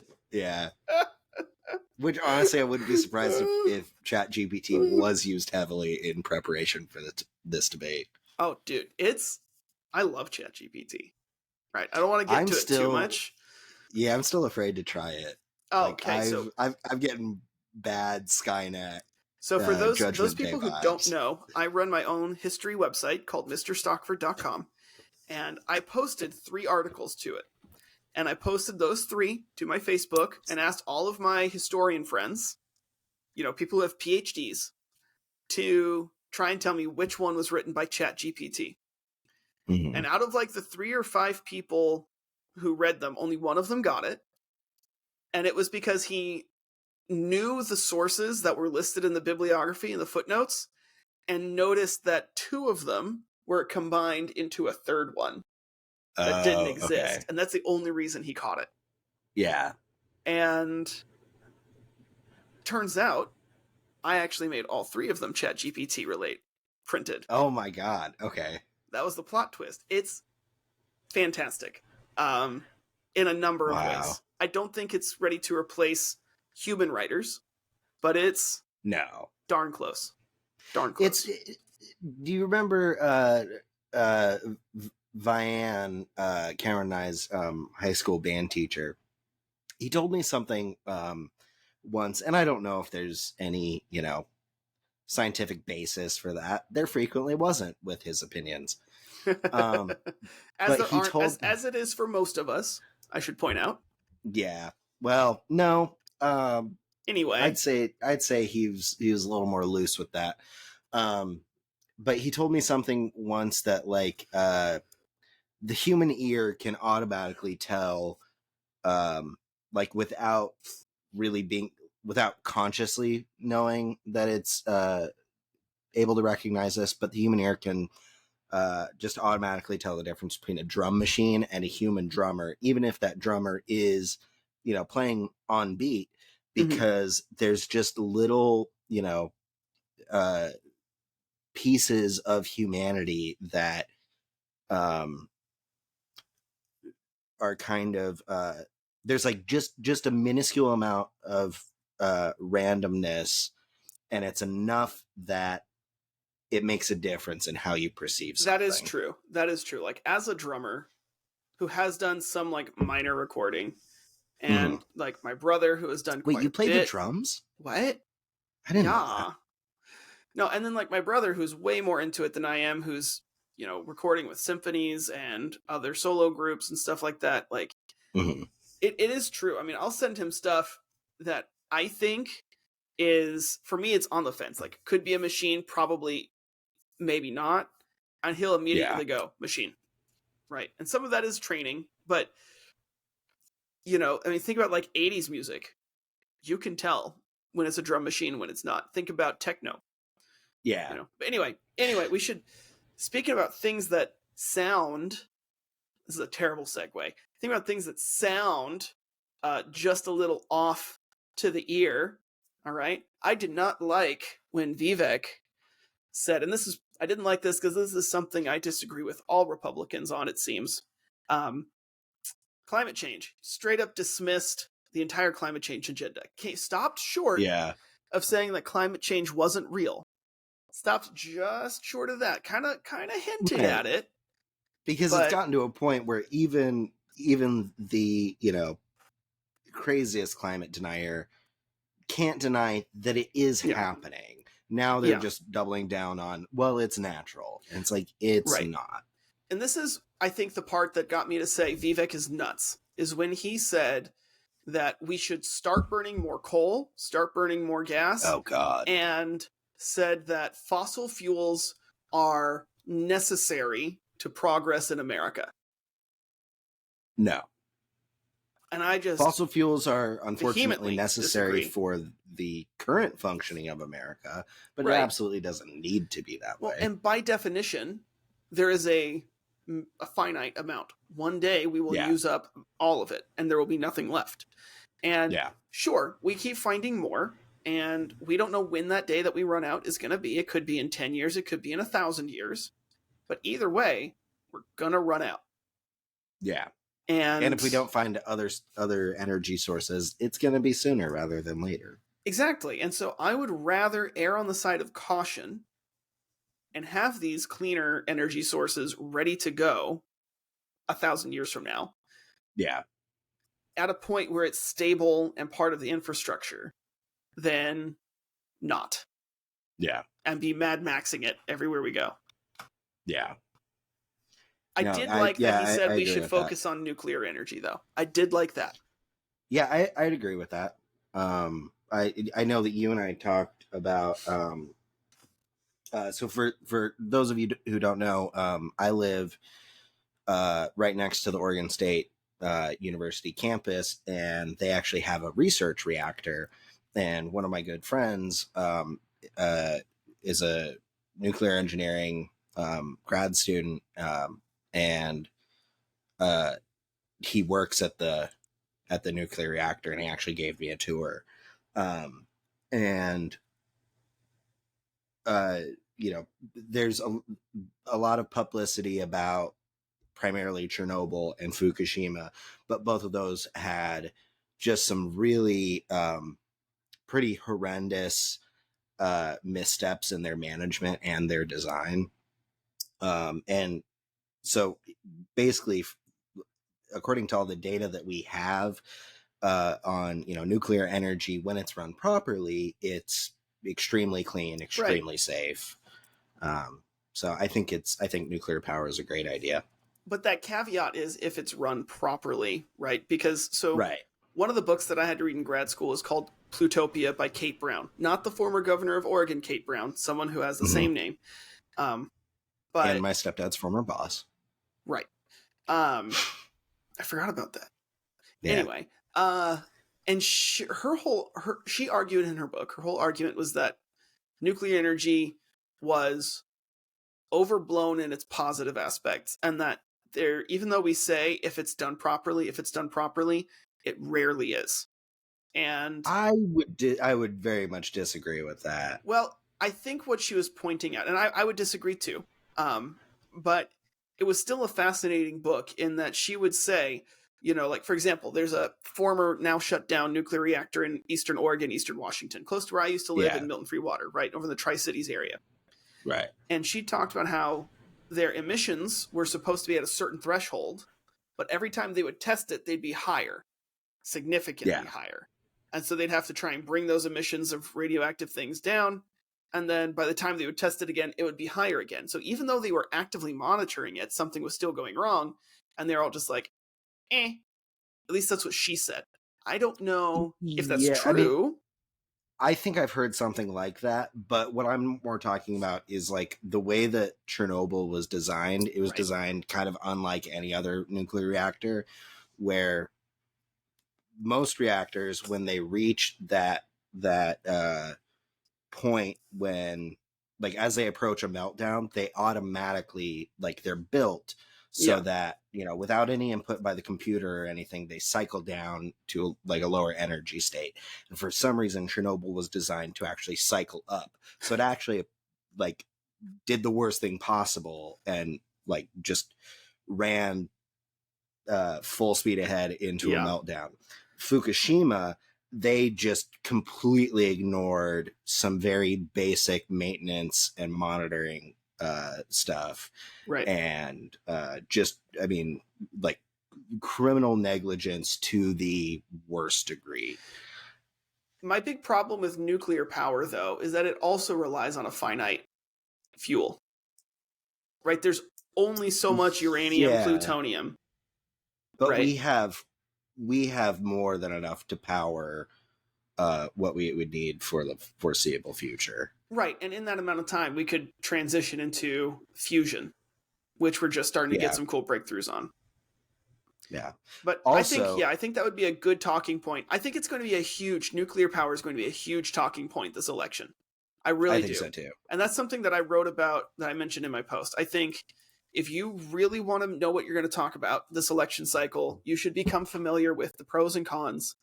Which, honestly, I wouldn't be surprised if Chat GPT was used heavily in preparation for this debate. Oh, dude, I love Chat GPT. Right. I don't want to get into it too much. Yeah, I'm still afraid to try it. Oh, okay. I'm getting bad Skynet. So for those people who don't know, I run my own history website called MrStockford.com, and I posted 3 articles to it. And I posted those 3 to my Facebook and asked all of my historian friends, people who have PhDs, to try and tell me which one was written by ChatGPT. Mm-hmm. And out of the 3 or 5 people who read them, only one of them got it. And it was because he knew the sources that were listed in the bibliography and the footnotes, and noticed that 2 of them were combined into a third one that didn't exist. Okay. And that's the only reason he caught it. Yeah. And turns out I actually made all 3 of them ChatGPT printed. Oh my God. Okay. That was the plot twist. It's fantastic. In a number of ways. I don't think it's ready to replace human writers, but it's darn close. Do you remember Vian, Cameron and I's high school band teacher? He told me something once, and I don't know if there's any, scientific basis for that. There frequently wasn't with his opinions. As there aren't, as it is for most of us, I should point out. Yeah. Well, no. Anyway, I'd say he was a little more loose with that. But he told me something once that like the human ear can automatically tell, like without consciously knowing that it's able to recognize this, but the human ear can just automatically tell the difference between a drum machine and a human drummer, even if that drummer is, playing on beat, because there's just little, pieces of humanity that are kind of there's like just a minuscule amount of randomness, and it's enough that it makes a difference in how you perceive something. That is true. Like, as a drummer who has done some like minor recording, and like my brother who has done quite you play a bit. the drums? What? I didn't know that. No, and then like my brother who's way more into it than I am, who's, recording with symphonies and other solo groups and stuff like that. Like, it is true. I mean, I'll send him stuff that I think is, for me, it's on the fence. Like, could be a machine, probably, maybe not. And he'll immediately go, machine. Right. And some of that is training, but, think about like 80s music. You can tell when it's a drum machine, when it's not. Think about techno. Yeah. But anyway, we should, speaking about things that sound, this is a terrible segue. Think about things that sound just a little off to the ear. All right. I did not like when Vivek said, and I didn't like this because this is something I disagree with all Republicans on, it seems. Climate change. Straight up dismissed the entire climate change agenda. Stopped short of saying that climate change wasn't real. Stopped just short of that. Kind of hinted at it. Because it's gotten to a point where even the, craziest climate denier can't deny that it is happening. Now they're just doubling down on, well, it's natural. And it's like, it's not. And this is, I think, the part that got me to say Vivek is nuts, is when he said that we should start burning more coal, start burning more gas. Oh, God. And said that fossil fuels are necessary to progress in America. No. And I just... Fossil fuels are unfortunately necessary for the current functioning of America, but it absolutely doesn't need to be that way. And by definition, there is a finite amount. One day we will use up all of it, and there will be nothing left. And sure, we keep finding more, and we don't know when that day that we run out is going to be. It could be in 10 years. It could be in 1,000 years. But either way, we're going to run out. Yeah. And if we don't find other energy sources, it's going to be sooner rather than later. Exactly. And so I would rather err on the side of caution and have these cleaner energy sources ready to go 1,000 years from now. Yeah. At a point where it's stable and part of the infrastructure, than not. Yeah. And be Mad Maxing it everywhere we go. Yeah. I did like that he said we should focus on nuclear energy, though. I did like that. Yeah, I'd agree with that. I know that you and I talked about. So for those of you who don't know, I live right next to the Oregon State University campus, and they actually have a research reactor. And one of my good friends is a nuclear engineering grad student, and he works at the nuclear reactor, and he actually gave me a tour. There's a lot of publicity about primarily Chernobyl and Fukushima, but both of those had just some really pretty horrendous missteps in their management and their design. And so basically, according to all the data that we have on, nuclear energy, when it's run properly, it's extremely clean, extremely safe. So I think nuclear power is a great idea. But that caveat is if it's run properly, right? Because right. One of the books that I had to read in grad school is called Plutopia by Kate Brown. Not the former governor of Oregon, Kate Brown, someone who has the same name. But and my stepdad's former boss. Right. I forgot about that. Yeah. Anyway, and she argued in her book, her whole argument was that nuclear energy was overblown in its positive aspects, and that even though we say if it's done properly, it rarely is. And I would very much disagree with that. Well, I think what she was pointing at, and I would disagree too, but it was still a fascinating book in that she would say, like, for example, there's a former now shut down nuclear reactor in Eastern Oregon, Eastern Washington, close to where I used to live in Milton Free Water, right over in the Tri-Cities area. Right. And she talked about how their emissions were supposed to be at a certain threshold, but every time they would test it, they'd be higher, significantly higher. And so they'd have to try and bring those emissions of radioactive things down. And then by the time they would test it again, it would be higher again. So even though they were actively monitoring it, something was still going wrong. And they're all just like, At least that's what she said. I don't know if that's true. I think I've heard something like that, but what I'm more talking about is like the way that Chernobyl was designed. It was designed kind of unlike any other nuclear reactor, where most reactors, when they reach that point, when like as they approach a meltdown, they automatically, like, they're built so that, without any input by the computer or anything, they cycle down to like a lower energy state. And for some reason, Chernobyl was designed to actually cycle up. So it actually like did the worst thing possible and like just ran full speed ahead into a meltdown. Fukushima, they just completely ignored some very basic maintenance and monitoring stuff. Right. And like criminal negligence to the worst degree. My big problem with nuclear power, though, is that it also relies on a finite fuel. Right? There's only so much uranium, plutonium. But we have more than enough to power what we would need for the foreseeable future. Right, and in that amount of time, we could transition into fusion, which we're just starting to get some cool breakthroughs on. Yeah. But also, I think that would be a good talking point. I think it's going to be nuclear power is going to be a huge talking point this election. I really do. I think so too. And that's something that I wrote about, that I mentioned in my post. I think if you really want to know what you're going to talk about this election cycle, you should become familiar with the pros and cons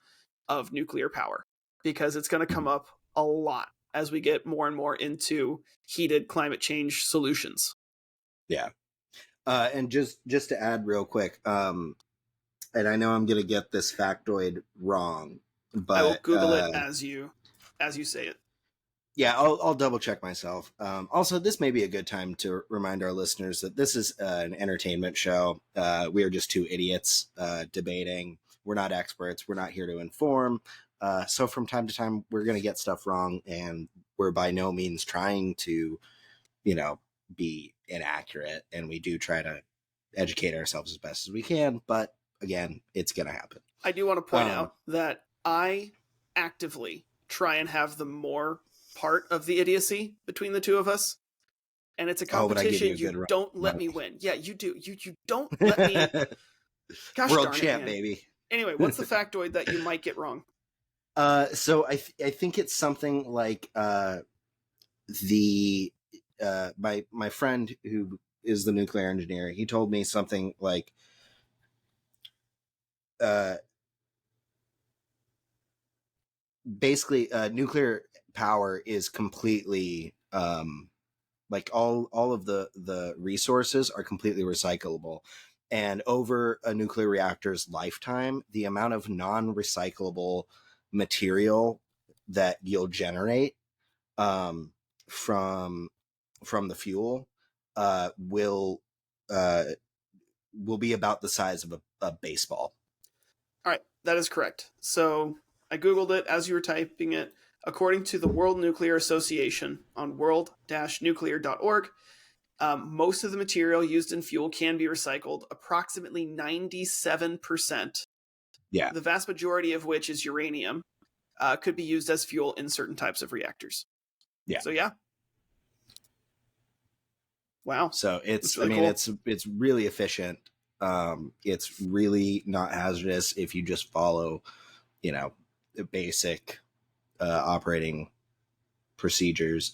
of nuclear power, because it's going to come up a lot as we get more and more into heated climate change solutions. Yeah. And just to add real quick, and I know I'm going to get this factoid wrong, but I will Google it as you say it. Yeah, I'll double check myself. Also, this may be a good time to remind our listeners that this is an entertainment show. We are just two idiots debating. We're not experts. We're not here to inform. So from time to time, we're going to get stuff wrong, and we're by no means trying to, be inaccurate. And we do try to educate ourselves as best as we can. But again, it's going to happen. I do want to point out that I actively try and have the more part of the idiocy between the two of us. And it's a competition. You don't let me win. Yeah, you do. You don't let me. Gosh, world champ, baby. Anyway, what's the factoid that you might get wrong? So I think it's something like my friend who is the nuclear engineer, he told me something like basically nuclear power is completely like all of the resources are completely recyclable, and over a nuclear reactor's lifetime, the amount of non-recyclable material that you'll generate from the fuel will be about the size of a baseball. All right, that is correct. So I Googled it as you were typing it. According to the World Nuclear Association on world-nuclear.org, Most of the material used in fuel can be recycled, approximately 97%. Yeah. The vast majority of which is uranium, could be used as fuel in certain types of reactors. Yeah. So yeah. Wow. So it's really cool. It's really efficient. It's really not hazardous if you just follow, the basic operating procedures.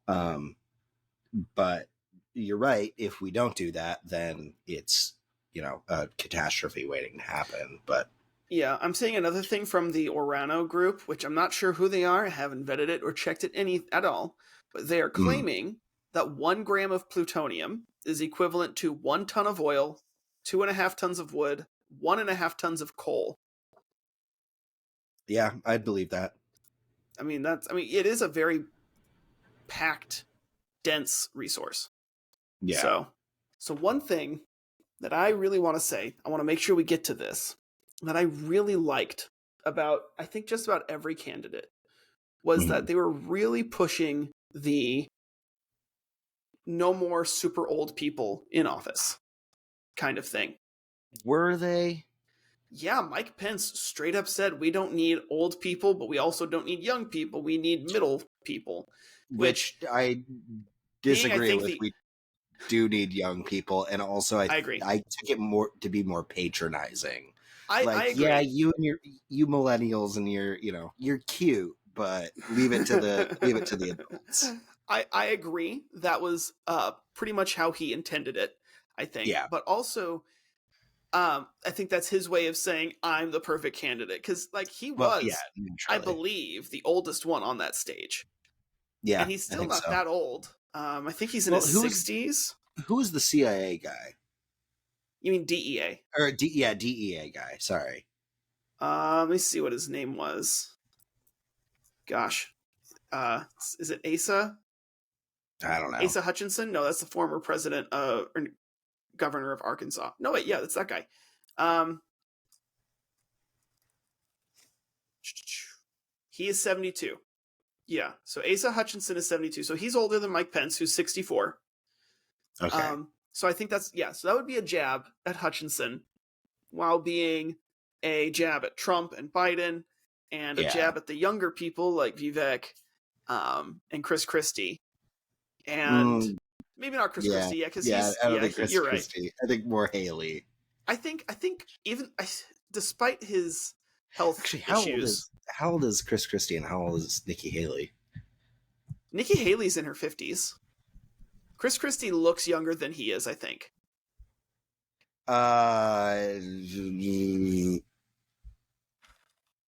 But you're right. If we don't do that, then it's, a catastrophe waiting to happen. But yeah, I'm seeing another thing from the Orano group, which I'm not sure who they are. I haven't vetted it or checked it at all. But they are claiming that 1 gram of plutonium is equivalent to 1 ton of oil, 2.5 tons of wood, 1.5 tons of coal. Yeah, I'd believe that. It is a very packed, dense resource. Yeah. So one thing that I really want to say, I want to make sure we get to this, that I really liked about, I think, just about every candidate, was that they were really pushing the no more super old people in office kind of thing. Were they? Yeah, Mike Pence straight up said, we don't need old people, but we also don't need young people. We need middle people. Which I disagree with. We do need young people, and also I agree. I took it more to be more patronizing. I agree. Yeah, you and you millennials and you're cute, but leave it to the adults. I agree. That was pretty much how he intended it, I think. Yeah. But also, I think that's his way of saying I'm the perfect candidate, because he was, I believe, the oldest one on that stage. Yeah, and he's still not that old. I think he's in his 60s. Who's the CIA guy? You mean DEA? Or DEA guy. Sorry. Let me see what his name was. Gosh, is it Asa? I don't know. Asa Hutchinson? No, that's the former president or governor of Arkansas. No, wait, yeah, that's that guy. He is 72. Yeah, so Asa Hutchinson is 72. So he's older than Mike Pence, who's 64. Okay. So I think so that would be a jab at Hutchinson, while being a jab at Trump and Biden, and a jab at the younger people like Vivek and Chris Christie. And maybe not Chris Christie, because I don't think Chris you're Christie. right. I think more Haley. I think even despite his health issues. How old is Chris Christie and how old is Nikki Haley? Nikki Haley's in her 50s. Chris Christie looks younger than he is, I think.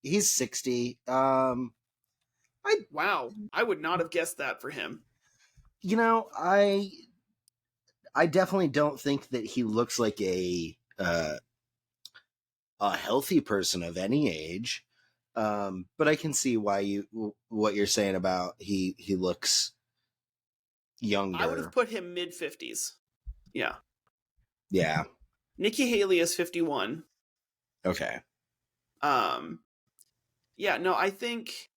He's 60. Wow, I would not have guessed that for him. I definitely don't think that he looks like a healthy person of any age. But I can see what you're saying about he looks younger. I would have put him mid-50s. Yeah. Yeah. Nikki Haley is 51. Okay. Yeah, no, I think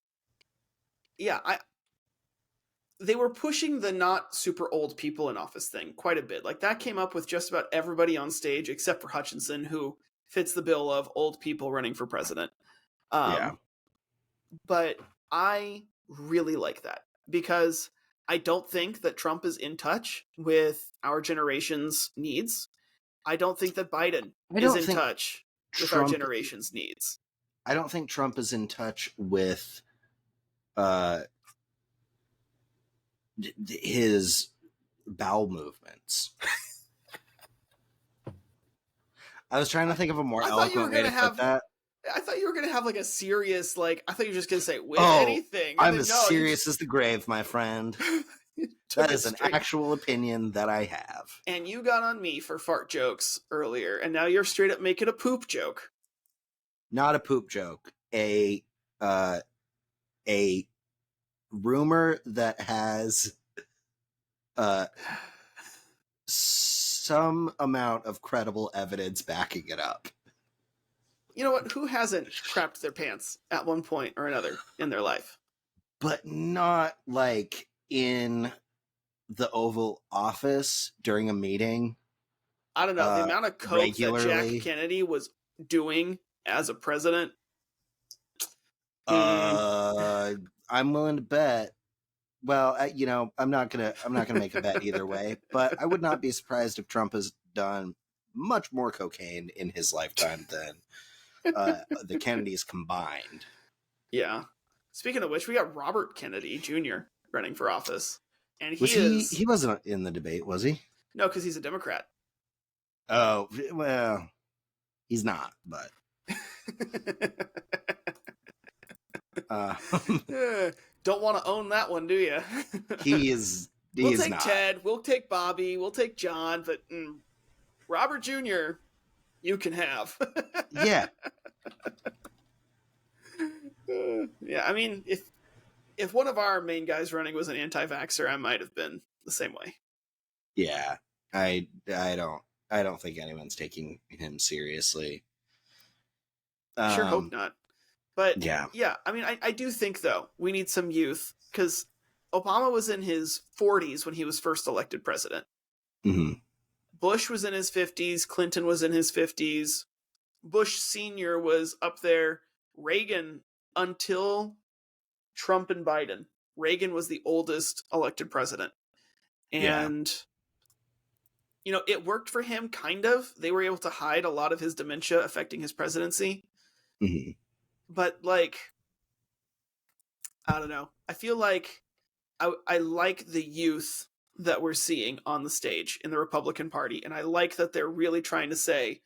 they were pushing the not super old people in office thing quite a bit. That came up with just about everybody on stage except for Hutchinson, who fits the bill of old people running for president. Yeah. But I really like that, because I don't think that Trump is in touch with our generation's needs. I don't think that Biden is in touch with our generation's needs. I don't think Trump is in touch with his bowel movements. I was trying to think of a more eloquent way to put that. I thought you were going to have a serious, I thought you were just going to say, with anything. I'm as serious as the grave, my friend. That is an actual opinion that I have. And you got on me for fart jokes earlier, and now you're straight up making a poop joke. Not a poop joke. A rumor that has some amount of credible evidence backing it up. You know what? Who hasn't crapped their pants at one point or another in their life? But not in the Oval Office during a meeting. I don't know. The amount of coke regularly. that Jack Kennedy was doing as a president. I'm willing to bet. Well, I'm not gonna make a bet either way, but I would not be surprised if Trump has done much more cocaine in his lifetime than the Kennedys combined. Yeah. Speaking of which, we got Robert Kennedy Jr. running for office, and he wasn't in the debate, was he? No, because he's a Democrat. Oh well, he's not, but. Don't want to own that one, do you? We'll take not. Ted, we'll take Bobby, we'll take John, but Robert Jr., you can have. Yeah. Yeah, I mean, if one of our main guys running was an anti-vaxxer, I might have been the same way. Yeah, I don't think anyone's taking him seriously. Sure hope not. But yeah, I mean, I do think, though, we need some youth, because Obama was in his 40s when he was first elected president. Mm-hmm. Bush was in his 50s. Clinton was in his 50s. Bush Sr. was up there. Reagan, until Trump and Biden, Reagan was the oldest elected president. And, it worked for him, kind of. They were able to hide a lot of his dementia affecting his presidency. Mm-hmm. But, I don't know. I feel like I like the youth that we're seeing on the stage in the Republican Party. And I like that they're really trying to say,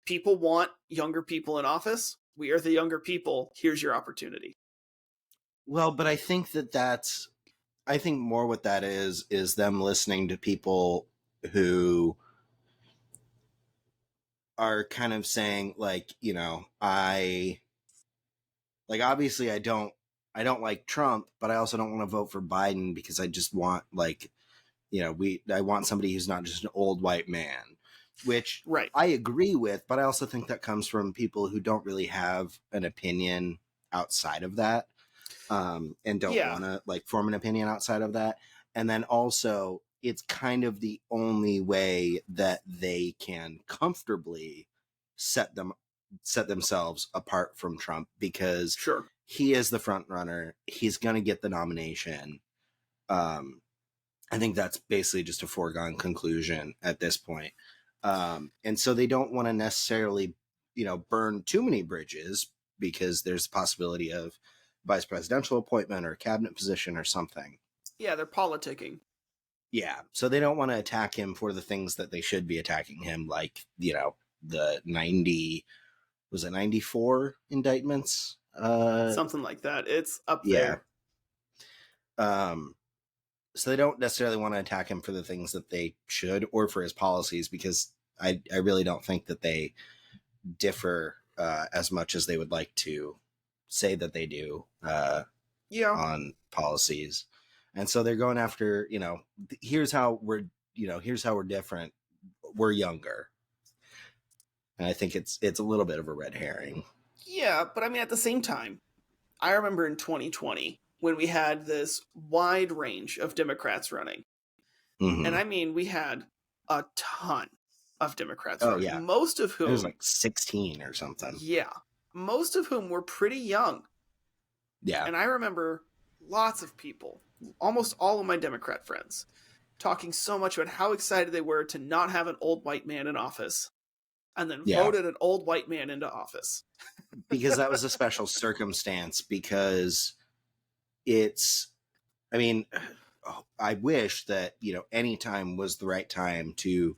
people want younger people in office. We are the younger people. Here's your opportunity. Well, but I think I think more what that is them listening to people who are kind of saying, obviously I don't like Trump, but I also don't want to vote for Biden because I just want I want somebody who's not just an old white man, which right. I agree with, but I also think that comes from people who don't really have an opinion outside of that, and don't want to form an opinion outside of that. And then also it's kind of the only way that they can comfortably set themselves apart from Trump, because he is the front runner. He's going to get the nomination. I think that's basically just a foregone conclusion at this point. And so they don't want to necessarily, burn too many bridges, because there's a possibility of vice presidential appointment or cabinet position or something. Yeah, they're politicking. Yeah. So they don't want to attack him for the things that they should be attacking him, like, the 94 indictments? Something like that. It's up there. So they don't necessarily want to attack him for the things that they should, or for his policies, because I really don't think that they differ as much as they would like to say that they do on policies. And so they're going after, here's how we're different. We're younger. And I think it's a little bit of a red herring. Yeah, but I mean, at the same time, I remember in 2020 when we had this wide range of Democrats running. Mm-hmm. And I mean, we had a ton of Democrats running. Yeah. Most of whom... It was 16 or something. Yeah. Most of whom were pretty young. Yeah. And I remember lots of people, almost all of my Democrat friends, talking so much about how excited they were to not have an old white man in office, and then voted an old white man into office. Because that was a special circumstance, because I wish that, any time was the right time to,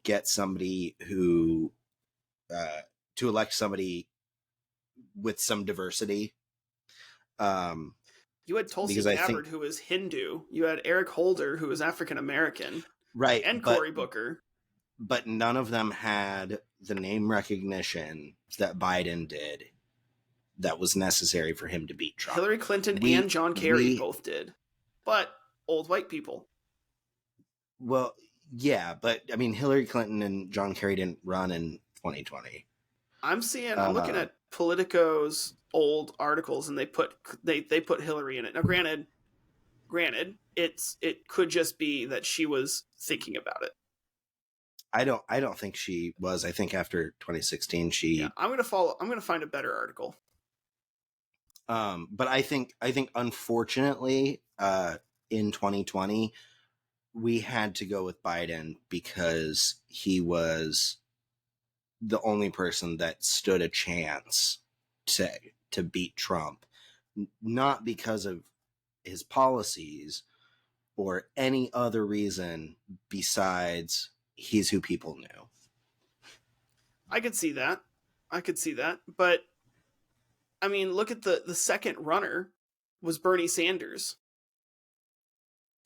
get somebody who, to elect somebody with some diversity. You had Tulsi Gabbard, who was Hindu. You had Eric Holder, who was African-American. Right. And Cory Booker. But none of them had the name recognition that Biden did that was necessary for him to beat Trump. Hillary Clinton and John Kerry both did. But old white people. Well, yeah, but I mean, Hillary Clinton and John Kerry didn't run in 2020. I'm looking at Politico's old articles, and they put Hillary in it. Now, granted, it could just be that she was thinking about it. I don't think she was. I think after 2016 she. Yeah, I'm gonna find a better article. But I think unfortunately, in 2020, we had to go with Biden because he was the only person that stood a chance to beat Trump, not because of his policies or any other reason besides he's who people knew. I could see that. But I mean, look at the second runner was Bernie Sanders.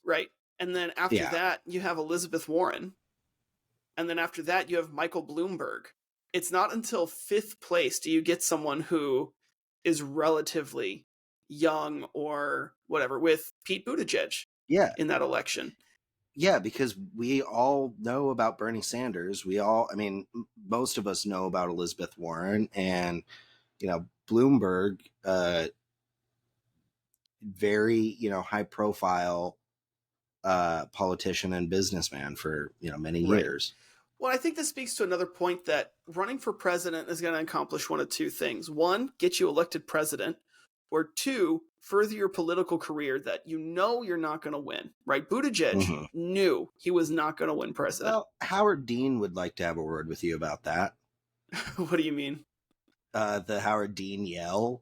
Right? And then after that, you have Elizabeth Warren. And then after that, you have Michael Bloomberg. It's not until 5th place do you get someone who is relatively young or whatever, with Pete Buttigieg in that election. Yeah, because we all know about Bernie Sanders. Most of us know about Elizabeth Warren, and, Bloomberg, very, high profile politician and businessman for, many years. Well, I think this speaks to another point, that running for president is going to accomplish one of two things. One, get you elected president, or two, further your political career that you're not going to win, right? Buttigieg knew he was not going to win president. Well, Howard Dean would like to have a word with you about that. What do you mean? The Howard Dean yell.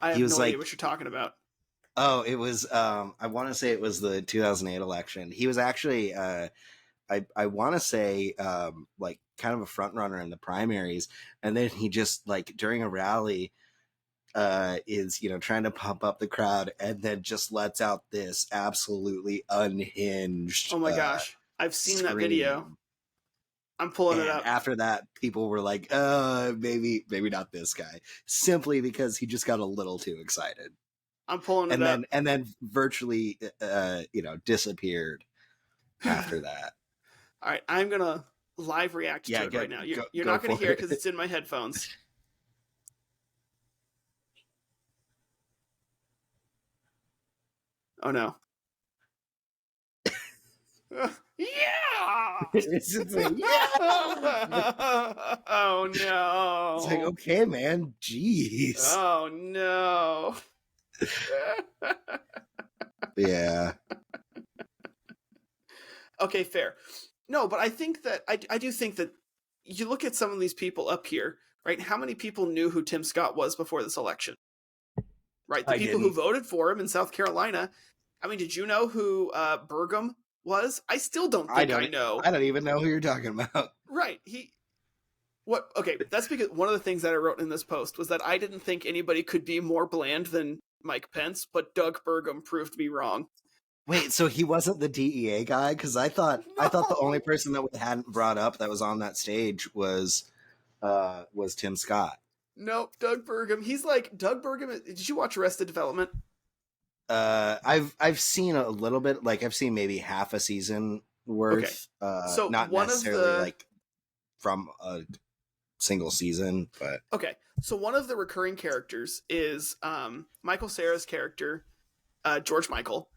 I have no idea what you're talking about. Oh, it was, I want to say it was the 2008 election. He was actually, I want to say, kind of a front runner in the primaries. And then he just, during a rally, is, trying to pump up the crowd, and then just lets out this absolutely unhinged. Oh my gosh. I've seen that video. I'm pulling it up. After that, people were like, maybe not this guy, simply because he just got a little too excited. I'm pulling it up. And then virtually, disappeared after that. All right, I'm going to live react to it right now. You're not going to hear it because it's in my headphones. Oh, no. Yeah! It's like, yeah! Oh, no. It's like, okay, man. Jeez. Oh, no. Yeah. Okay, fair. No, but I think that I do think that you look at some of these people up here, right? How many people knew who Tim Scott was before this election? Right? The people who voted for him in South Carolina. I mean, did you know who Burgum was? I still don't think I know. I don't even know who you're talking about. Right. Okay, that's because one of the things that I wrote in this post was that I didn't think anybody could be more bland than Mike Pence, but Doug Burgum proved me wrong. Wait, so he wasn't the DEA guy? Because I thought the only person that we hadn't brought up that was on that stage was Tim Scott. Nope, Doug Burgum. He's like Doug Burgum. Did you watch Arrested Development? I've seen a little bit. I've seen maybe half a season worth. Okay. So not necessarily from a single season, but okay. So one of the recurring characters is Michael Cera's character, George Michael,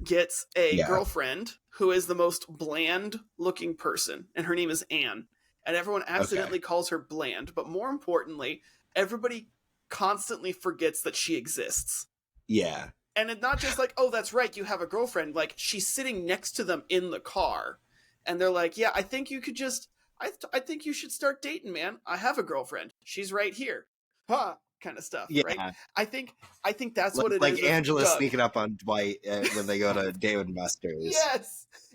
gets a girlfriend who is the most bland looking person, and her name is Anne, and everyone accidentally calls her bland, but more importantly, everybody constantly forgets that she exists. Yeah. And it's not just like, oh, that's right, you have a girlfriend. Like, she's sitting next to them in the car, and they're like, yeah, I think you could just I think you should start dating, man. I have a girlfriend. She's right here. Huh. Kind of stuff, right? I think that's what it is. Like Angela sneaking up on Dwight when they go to Dave and Buster's.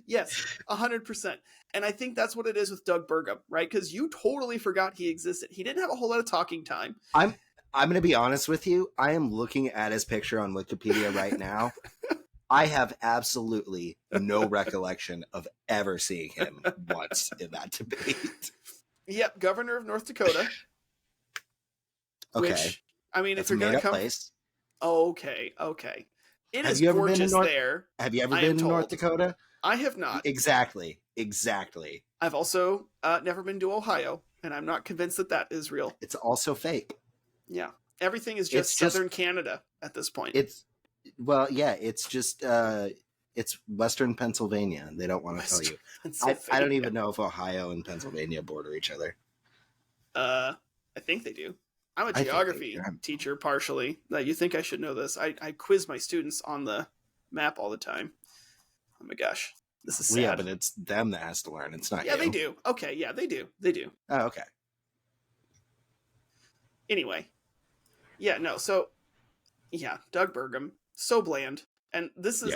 Yes, 100%. And I think that's what it is with Doug Burgum, right? Because you totally forgot he existed. He didn't have a whole lot of talking time. I'm going to be honest with you. I am looking at his picture on Wikipedia right now. I have absolutely no recollection of ever seeing him once in that debate. Yep, governor of North Dakota. Okay. Which, I mean, if you're going to come... place. Okay. It is gorgeous there. Have you ever been to North Dakota? I have not. Exactly. I've also never been to Ohio, and I'm not convinced that is real. It's also fake. Yeah. Everything is just Southern Canada at this point. Well, yeah, it's just it's Western Pennsylvania. They don't want to tell you. I don't even know if Ohio and Pennsylvania border each other. I think they do. I'm a geography teacher partially. You think I should know this? I quiz my students on the map all the time. Oh my gosh, this is sad. Yeah, but it's them that has to learn. It's not you. Yeah, they do. Okay, yeah, they do. They do. Oh, okay. Anyway, yeah, no. So, yeah, Doug Burgum, so bland, and this is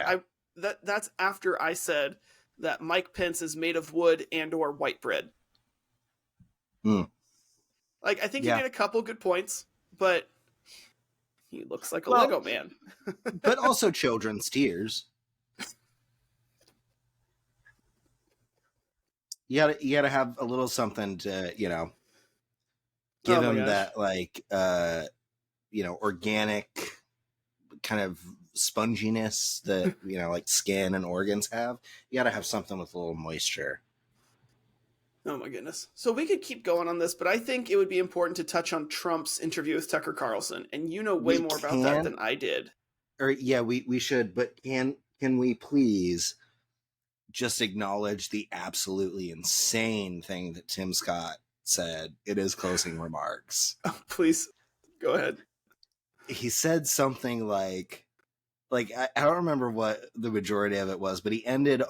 that's after I said that Mike Pence is made of wood and/or white bread. Like, I think he made a couple good points, but he looks like a Lego man. But also children's tears. You gotta have a little something to, give him that, like, organic kind of sponginess that, like skin and organs have. You gotta have something with a little moisture. Oh my goodness. So we could keep going on this, but I think it would be important to touch on Trump's interview with Tucker Carlson, and you know way more about that than I did. We should, but can we please just acknowledge the absolutely insane thing that Tim Scott said in his closing remarks? Oh, please, go ahead. He said something like I don't remember what the majority of it was, but he ended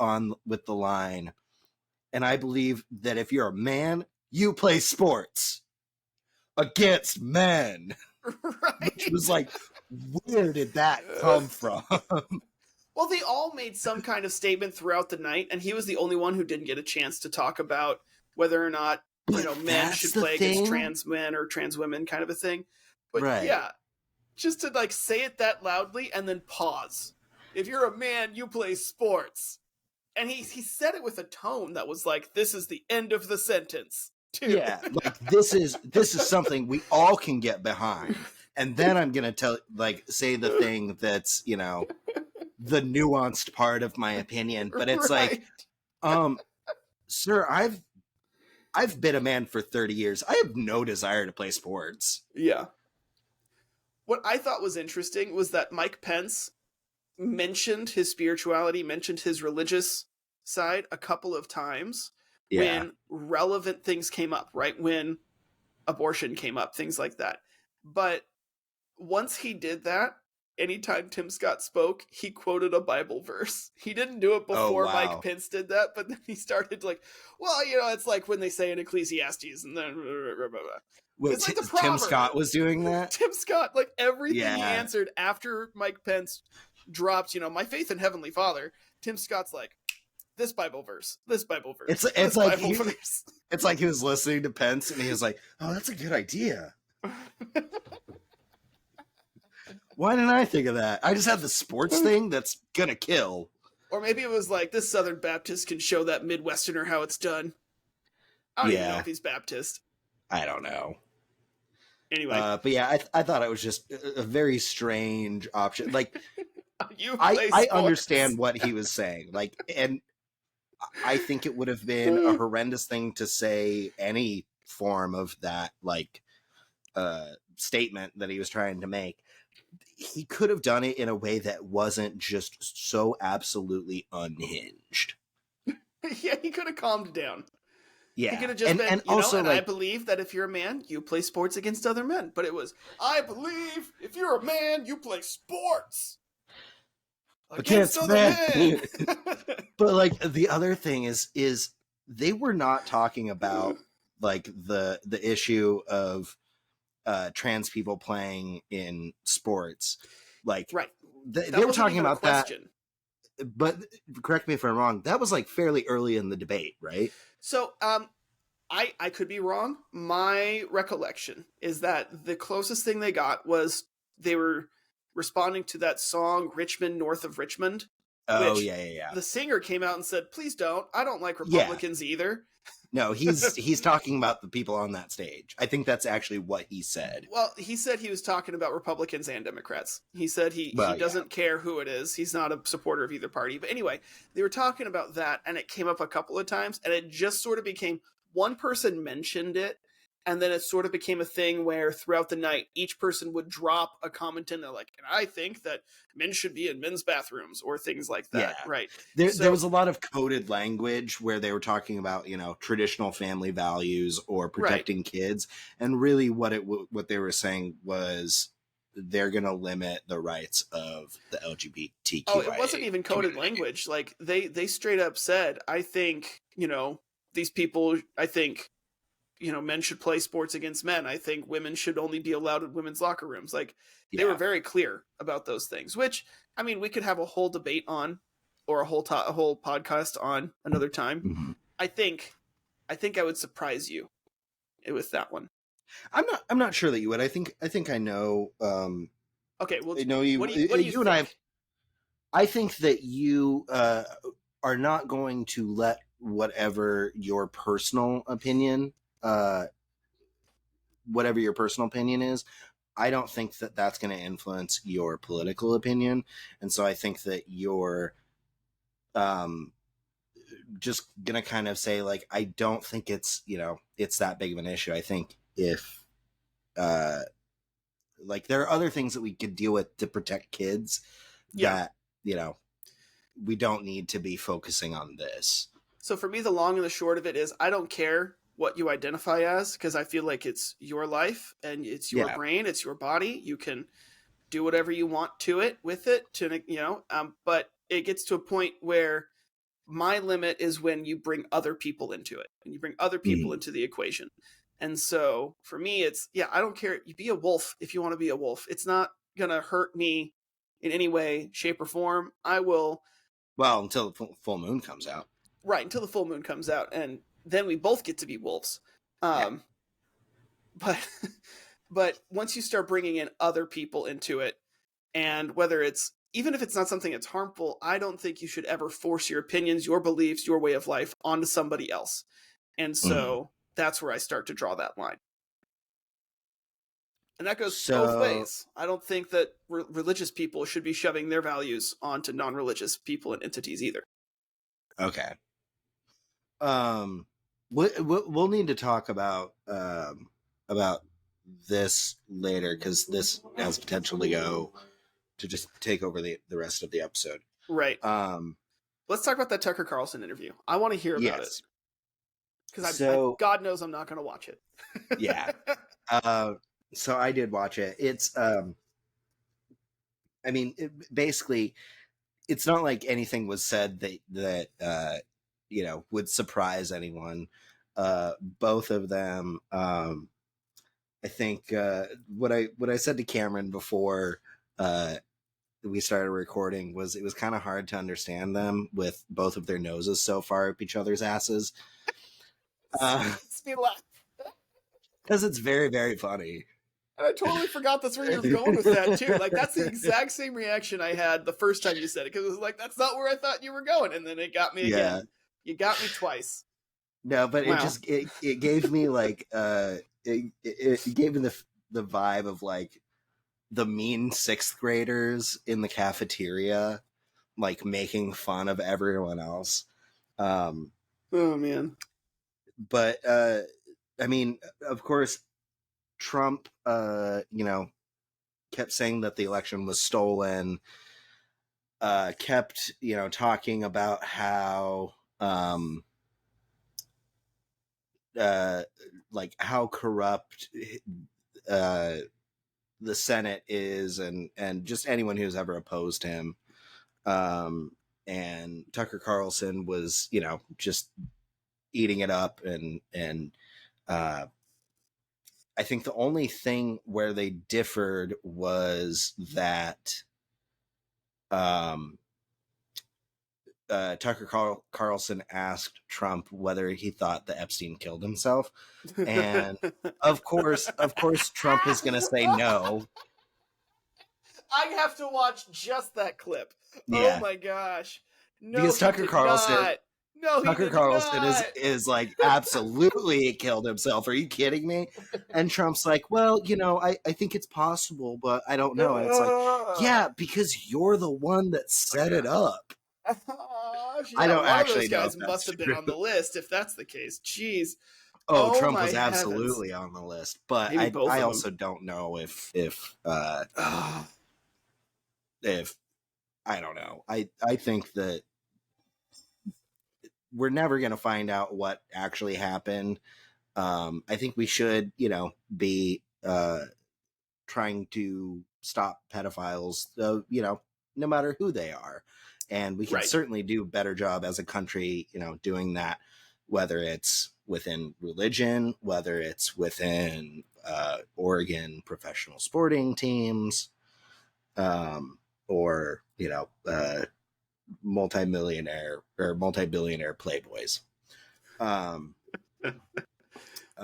with the line, "And I believe that if you're a man, you play sports against men." Right. Which was like, where did that come from? Well, they all made some kind of statement throughout the night, and he was the only one who didn't get a chance to talk about whether or not, men should play against trans men or trans women, kind of a thing. But yeah, just to like say it that loudly and then pause. If you're a man, you play sports. And he said it with a tone that was like, this is the end of the sentence, too. Yeah, like this is something we all can get behind. And then I'm gonna say the thing that's, the nuanced part of my opinion. But it's like, sir, I've been a man for 30 years. I have no desire to play sports. Yeah. What I thought was interesting was that Mike Pence mentioned his spirituality, mentioned his religious side a couple of times when relevant things came up, right? When abortion came up, things like that. But once he did that, anytime Tim Scott spoke, he quoted a Bible verse. He didn't do it before Mike Pence did that, but then he started like, it's like when they say in Ecclesiastes and then it's like Tim Scott was doing that? Tim Scott, like everything he answered after Mike Pence dropped, my faith in Heavenly Father, Tim Scott's like, this Bible verse, this Bible verse. It's like he was listening to Pence and he was like, oh, that's a good idea. Why didn't I think of that? I just have the sports thing that's gonna kill. Or maybe it was like, this Southern Baptist can show that Midwesterner how it's done. I don't even know if he's Baptist. I don't know. Anyway. But yeah, I thought it was just a very strange option. Like, I understand what he was saying. Like, and I think it would have been a horrendous thing to say any form of that, like, statement that he was trying to make. He could have done it in a way that wasn't just so absolutely unhinged. Yeah, he could have calmed down. Yeah. He could have just been, I believe that if you're a man, you play sports against other men. But it was, I believe if you're a man, you play sports against other men. But like the other thing is they were not talking about like the issue of trans people playing in sports. Like, right. They were talking about that. But correct me if I'm wrong, that was like fairly early in the debate, right? So, I could be wrong. My recollection is that the closest thing they got was they were responding to that song Richmond North of Richmond. Oh, yeah. The singer came out and said, please don't. I don't like Republicans either. No, he's talking about the people on that stage. I think that's actually what he said. Well, he said he was talking about Republicans and Democrats. He said he doesn't care who it is. He's not a supporter of either party. But anyway, they were talking about that, and it came up a couple of times, and it just sort of became one person mentioned it, And then it sort of became a thing where throughout the night, each person would drop a comment and they're like, and I think that men should be in men's bathrooms or things like that. Yeah. Right. There was a lot of coded language where they were talking about, traditional family values or protecting kids. And really what they were saying was they're going to limit the rights of the LGBTQ. Oh, it wasn't even coded language. Like they straight up said, I think, these people, I think, men should play sports against men. I think women should only be allowed in women's locker rooms. Like they were very clear about those things, which, I mean, we could have a whole debate on, or a whole podcast on another time. Mm-hmm. I think I would surprise you with that one. I'm not sure that you would. I think I know. Okay. Well, I know you. What do you think? And I think that you are not going to let whatever your personal opinion is, I don't think that that's going to influence your political opinion. And so I think that you're just going to kind of say, like, I don't think it's, it's that big of an issue. I think if like there are other things that we could deal with to protect kids that, we don't need to be focusing on this. So for me, the long and the short of it is I don't care what you identify as, because I feel like it's your life and it's your brain, it's your body. You can do whatever you want to it with it, but it gets to a point where my limit is when you bring other people into it, and you bring other people into the equation. And so for me, it's, I don't care. You be a wolf if you want to be a wolf. It's not going to hurt me in any way, shape, or form. I will. Well, until the full moon comes out. Right, until the full moon comes out, and then we both get to be wolves. But once you start bringing in other people into it, and even if it's not something that's harmful, I don't think you should ever force your opinions, your beliefs, your way of life onto somebody else. And so that's where I start to draw that line. And that goes both ways. I don't think that religious people should be shoving their values onto non-religious people and entities either. Okay. We'll need to talk about this later, because this has potential to go to just take over the rest of the episode. Right. Let's talk about that Tucker Carlson interview. I want to hear about it. Because God knows I'm not going to watch it. Yeah. So I did watch it. It's, basically, it's not like anything was said that would surprise anyone. Both of them, I think, what I said to Cameron before we started recording was it was kind of hard to understand them with both of their noses so far up each other's asses. Makes me laugh. Because it's very, very funny. And I totally forgot that's where you were going with that, too. Like, that's the exact same reaction I had the first time you said it, because it was like, that's not where I thought you were going. And then it got me again. You got me twice. No, but it gave me, like, it gave me the vibe of, like, the mean sixth graders in the cafeteria, like, making fun of everyone else. Oh, man. But, of course, Trump, kept saying that the election was stolen, kept, talking about how, how corrupt the Senate is, and just anyone who's ever opposed him. And Tucker Carlson was, just eating it up, and I think the only thing where they differed was that Tucker Carlson asked Trump whether he thought that Epstein killed himself. And of course, Trump is going to say no. I have to watch just that clip. Yeah. Oh my gosh. No, because Tucker Carlson... not. No, Tucker Carlson is like, absolutely killed himself. Are you kidding me? And Trump's like, well, I think it's possible, but I don't know. And it's like, yeah, because you're the one that set it up. I don't actually know. Those guys must have been on the list if that's the case. Jeez. Oh, Trump my was heavens. absolutely on the list, but Maybe both I of also don't know if I don't know. I think that we're never going to find out what actually happened. I think we should, be trying to stop pedophiles, no matter who they are. And we can Right. certainly do a better job as a country, doing that, whether it's within religion, whether it's within Oregon professional sporting teams, or, multi-billionaire playboys.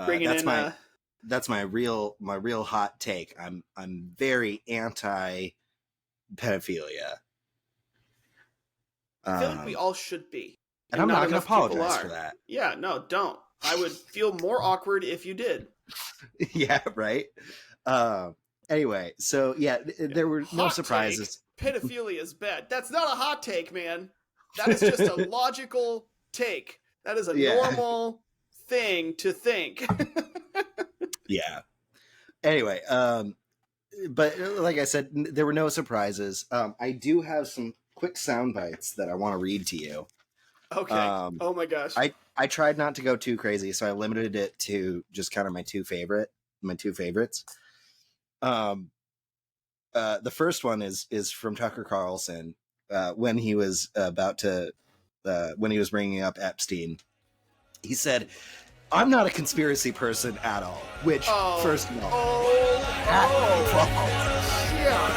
Bringing That's in that's my real hot take. I'm very anti pedophilia. I feel like we all should be. And I'm not going to enough people apologize are. for that. Yeah, no, don't. I would feel more awkward if you did. Yeah, right. Anyway, so yeah, there were no surprises. Take. Pedophilia is bad. That's not a hot take, man. That is just a logical take. That is a normal thing to think. Yeah. Anyway, but like I said, there were no surprises. I do have some quick sound bites that I want to read to you. Okay. Oh my gosh. I tried not to go too crazy, so I limited it to just kind of my two favorites. The first one is from Tucker Carlson when he was when he was bringing up Epstein. He said, "I'm not a conspiracy person at all." Which, first of all,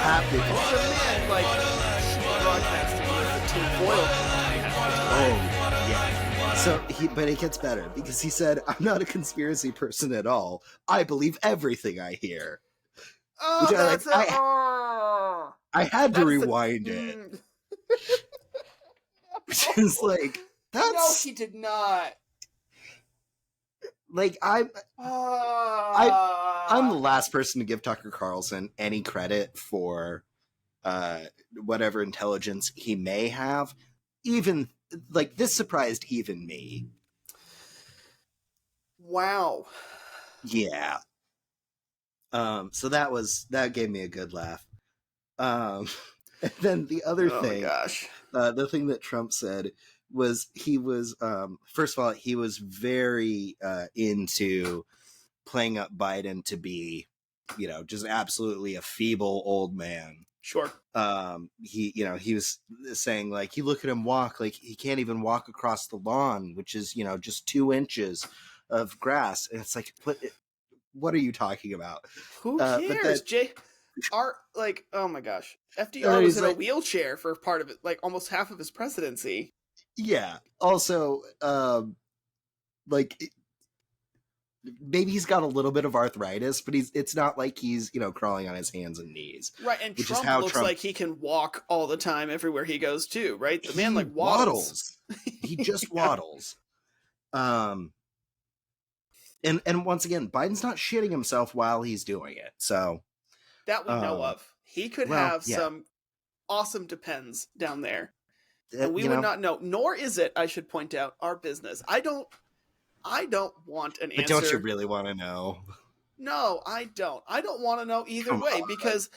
happy man, like broadcasting with the tinfoil. Yeah. So but it gets better because he said, "I'm not a conspiracy person at all. I believe everything I hear." Oh, which that's I had to rewind it. Which is like, that's... No, he did not. Like, I'm the last person to give Tucker Carlson any credit for whatever intelligence he may have. Even, like, this surprised even me. Wow. Yeah. So that gave me a good laugh. And then the other thing, my gosh. The thing that Trump said was he was, first of all, he was very into playing up Biden to be, just absolutely a feeble old man. Sure. He was saying, like, you look at him walk, like he can't even walk across the lawn, which is, just 2 inches of grass. And it's like, what are you talking about? Who cares? Oh my gosh. FDR was in a wheelchair for part of it, like almost half of his presidency. Yeah. Also, maybe he's got a little bit of arthritis, but it's not like he's, crawling on his hands and knees. Right, and Trump looks like he can walk all the time everywhere he goes too, right? The man like waddles. He just waddles. And once again, Biden's not shitting himself while he's doing it. So that we know of. He could have some awesome depends down there. And we would not know. Nor is it, I should point out, our business. I don't want an answer. But don't you really want to know? No, I don't. I don't want to know either way because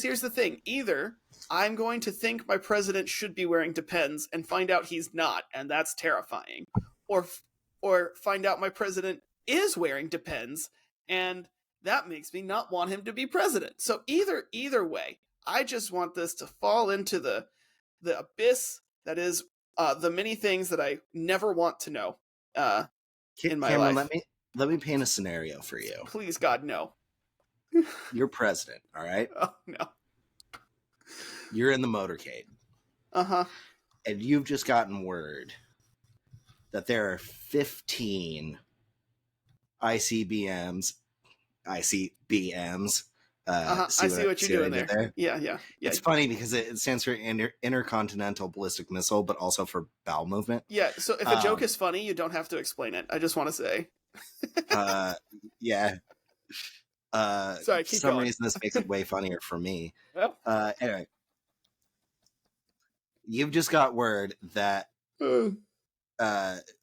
here's the thing. Either I'm going to think my president should be wearing depends and find out he's not, and that's terrifying. Or find out my president is wearing depends, and that makes me not want him to be president. So either way, I just want this to fall into the abyss that is the many things that I never want to know in my life. Let me paint a scenario for you. Please, God, no. You're president, all right? Oh, no. You're in the motorcade. Uh-huh. And you've just gotten word that there are 15 ICBMs. I see what you're doing there. Yeah. It's funny because it stands for intercontinental ballistic missile, but also for bowel movement. Yeah. So if a joke is funny, you don't have to explain it. I just want to say. Yeah. Sorry. For some reason, this makes it way funnier for me. Anyway, you've just got word that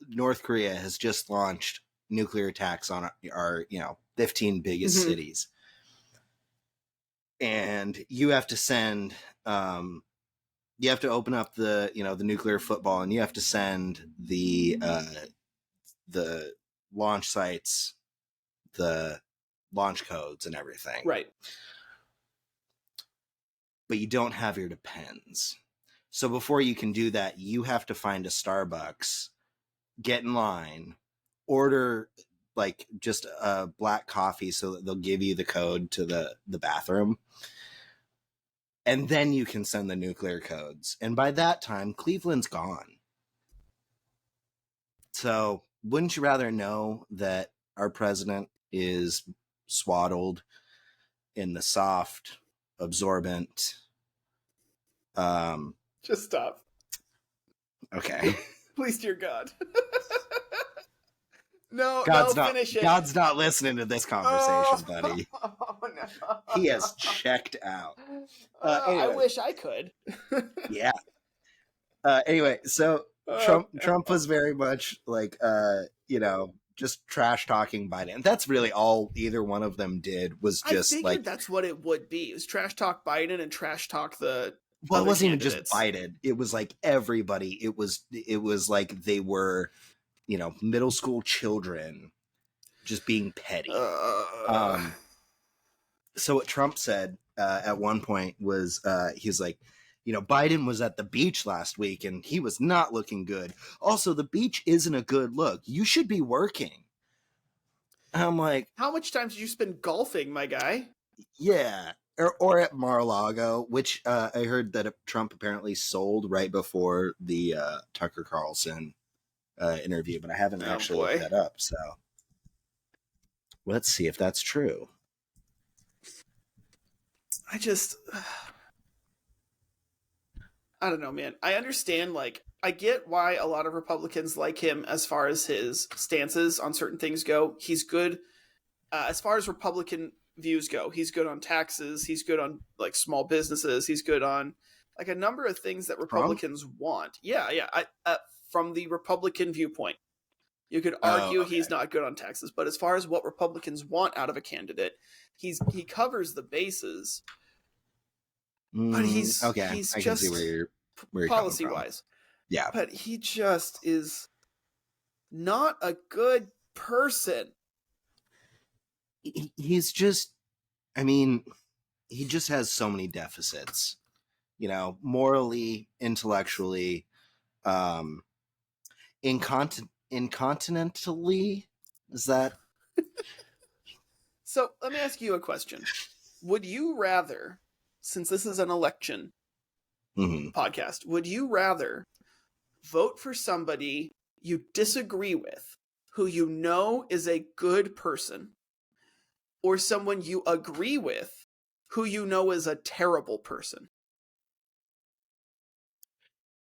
North Korea has just launched nuclear attacks on our 15 biggest cities. And you have to send, you have to open up the nuclear football, and you have to send the launch sites, the launch codes and everything. Right. But you don't have your depends. So before you can do that, you have to find a Starbucks, get in line, order like just a black coffee so that they'll give you the code to the bathroom. And then you can send the nuclear codes. And by that time, Cleveland's gone. So wouldn't you rather know that our president is swaddled in the soft, absorbent... Just stop. Okay. Please, dear God. No, finish it. God's not listening to this conversation, buddy. Oh, no. He has checked out. Anyway. I wish I could. Yeah. Anyway, so Trump was very much like, just trash talking Biden. And that's really all either one of them did, was just like... that's what it would be. It was trash talk Biden and trash talk the... Well, it wasn't even just Biden. It was like everybody. It was like they were, middle school children just being petty. So what Trump said at one point was, he's like, Biden was at the beach last week and he was not looking good. Also, the beach isn't a good look. You should be working. I'm like, how much time did you spend golfing, my guy? Yeah. Or at Mar-a-Lago, which I heard that Trump apparently sold right before the Tucker Carlson interview, but I haven't actually looked that up. So let's see if that's true. I don't know, man. I understand, I get why a lot of Republicans like him as far as his stances on certain things go. He's good as far as Republican views go. He's good on taxes. He's good on small businesses. He's good on a number of things that Republicans want. Yeah. From the Republican viewpoint, you could argue he's not good on taxes, but as far as what Republicans want out of a candidate, he covers the bases. But he's okay. He's I can see where you're policy wise. Yeah, but he just is not a good person. He's just, he just has so many deficits, morally, intellectually, incontinentally. Is that? So let me ask you a question. Would you rather, since this is an election podcast, would you rather vote for somebody you disagree with, who is a good person, or someone you agree with, who is a terrible person?